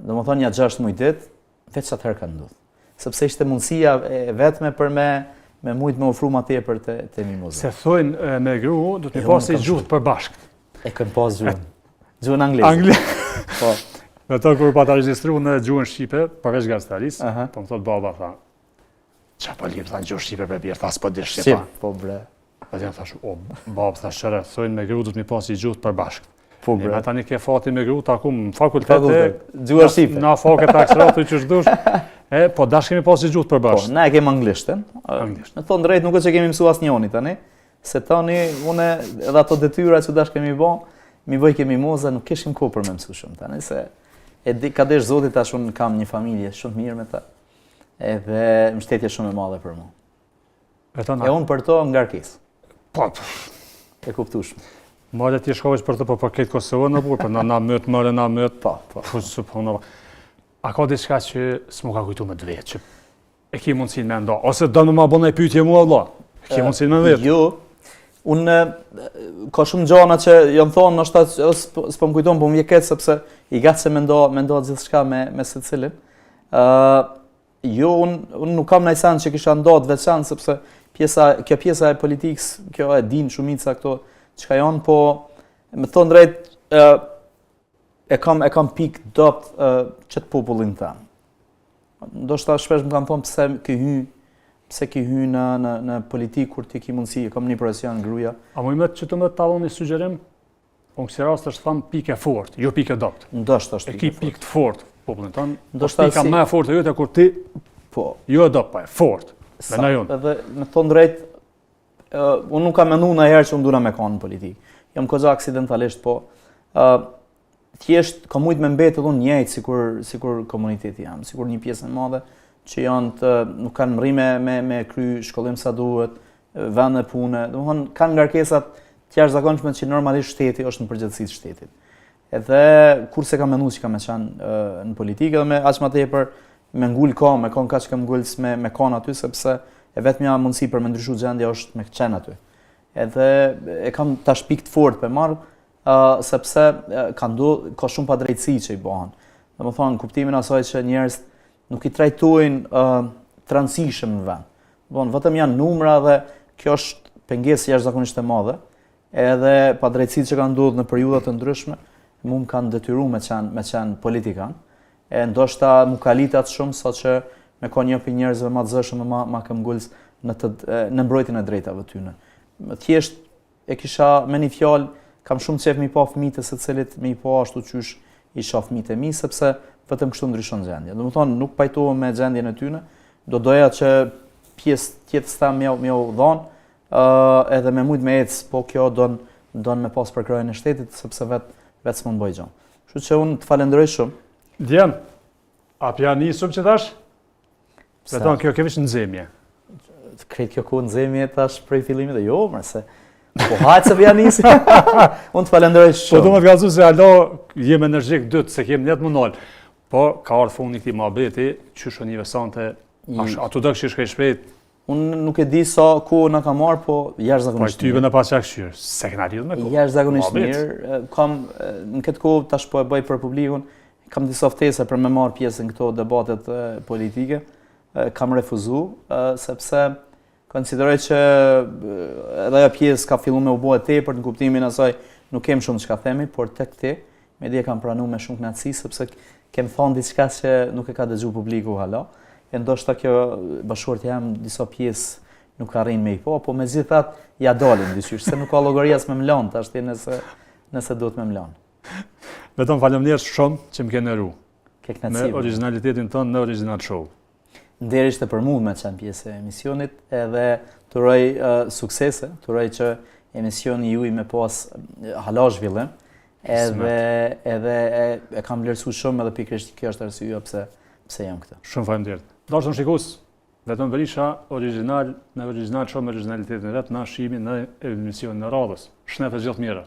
dhe më thonë një 6 mujtet, veç atëherë ka ndodhë. Sepse ishte mundësia vetme për me mujtë me ofru ma tepër të Mimoza. Se thojnë me gru, du të mi pasi gjuhët për bashkët. E kënë pas gjuhën. Gjuhën angleze. Po. Me të kur pa të registru në gjuhën Shqipe, përveç gastaris, po më thotë baba, tha, qa po lirë, tha në gjuhë Shqipe për bjerë, tha s'po dirë Shqipa. Po bre. A të janë thash, o, babë, tha shërë, thojnë me gru, du të mi pasi gjuhët për bashkët. Po bre. Me tani ke fati me gru, ta ku më fakultete, gjuhë Shqipe. Na faket aksratu që shdush, po dash kemi pasi gjuhët për bashkët. Po, na e kemë anglishtën. Në thonë drejt nuk është që kemi mësu as njoni tani, se tani, une, edhe ato detyra që dash kemi bo, mi bëj kemi Mimoza, nuk kishim ko për me mësu shumë tani, se ka desh zotit tash unë kam një familje shumë mirë me ta, edhe mbështetje shumë e madhe për mu. E unë për to ngarkes. Po, e kuptushme. Mare ti shkovesh për të për këtë Kosovë në burë, për na mëtë, mërë na mëtë. Po. A ka diçka që s'mu ka kujtu me dvetë, që e ki mundësin me nda, ose do në ma bëna e pyetje mua Allah, e ki mundësin me vetë? Jo, unë ka shumë gjana që jam thonë, nështë ta s'po më kujtojnë, po më vjeket, sepse i gatë se me nda gjithë shka me së cilin. Jo, unë nuk kam najsan që kisha nda të veçanë, sepse kjo pjesa e politikës, kjo e din shumica këto që ka janë, po me thonë drejt, e kam pik dopt qëtë popullin të. Ndoshta shpesh më kanë thonë pse ki hy në politikë kur ti ki mundësi, e kam një profesion gruja. A mu i me që të me të talon një sugjerim? Unë kësi rast është thamë pike fort, jo pike dopt. Ndoshta është pike fort. E ki pik të fort popullin të, ndoshta pika me fort e jote kur ti, jo e dopt pa e fort. Edhe me thonë drejt, unë nuk kam menu në herë që unë duna me kanë në politikë. Jam këgja aksidentalisht, po thjesht ka mujtë me mbetë edhe unë njëjtë sikur komuniteti jam, sikur një pjesë në madhe që nuk kanë mrime me kry shkollim sa duhet, vende pune, kanë ngarkesat jashtëzakonshme që normalisht shteti është në përgjithësi të shtetit. Edhe kurse kam menu që kam me qanë në politikë edhe me aq ma tepër me ngull ka, me konë ka që kam ngullës me kanë aty, sepse e vetëmja mundësi për me ndryshu gjendja është me qenë aty. Edhe e kam tash pik të fort për marrë, sepse ka shumë pa drejtësi që i bëhen. Dhe më thonë, kuptimin asaj që njerëz nuk i trajtojnë të rëndësishëm në vend. Vetëm janë numra dhe kjo është pengesë jashtëzakonisht e madhe, edhe pa drejtësi që kanë ndodhur në periudha të ndryshme, mu më kanë detyru me qenë politikan, e ndoshta mu kalitat shumë, sa që me ka një për njerëzve ma të zëshëm e ma këm gullës në mbrojtjen e drejtave tyne. Thjesht e kisha me një fjalë, kam shumë qef me i pa fëmijët e secilit, me i pa ashtu qysh i shoh fëmijët e mi, sepse vetëm kështu ndryshon gjendja. Do të thonë, nuk pajtohem me gjendjen e tyne, do doja që pjesë tjetës ta me u dhonë, edhe me mujt me ecë, po kjo don me pas përkrojën e shtetit, sepse vetë s'mon bëj gjon. Kështu që unë të falenderoj shumë. Djem, a pja nisëm që tash? Se tonë, kjo kevish në zemje. Krejt kjo ku në zemje tash prej fillimit dhe jo, mërse. Po hajtë se pja nisë. Unë të falenderoj shumë. Po du me të gazu se alo, jem energjik dytë, se kem njetë më nalë. Po, ka ardhë fundi këti ma beti, qysh o një vesante, atu do këshish kaj shpejt, Unë nuk e di sa kohë na ka marrë, po jashtëzakonisht. Po ty në pas çka këshir, se kena lidhur me kohë. Jashtëzakonisht mirë. Kam në këtë kohë tash po e bëj për publikun, kam disa ftesa për me marr pjesë në këto debatet politike. Kam refuzu sepse konsideroj që edhe ajo pjesë ka filluar me u bë tepër në kuptimin e asaj nuk kem shumë çka themi, por tek ti media kam pranuar me shumë kënaqësi sepse kem thonë diçka që nuk e ka dëgjuar publiku hala. E ndoshta kjo bashkëorët jam disa pjesë nuk arrin me i po megjithatë ja dalin dyqysh, se nuk ka llogaria as me mlan tash ti nëse duhet me mlan. Vetëm faleminderit shumë që më ke nderuar. Ke kënaqësi. Me originalitetin tënd në Original Show. Nderi ishte për mua me qenë pjesë e emisionit, edhe të uroj suksese, të uroj që emisioni juaj me pas hala zhvillim, edhe e kam vlerësuar shumë edhe pikërisht kjo është arsyeja pse jam këtu. Shumë faleminderit. Dashur shikues, vetëm Berisha original, në Original Show me originalitetin e vet, na shihemi në emisionin e radhës. Shëndet të gjithë mira.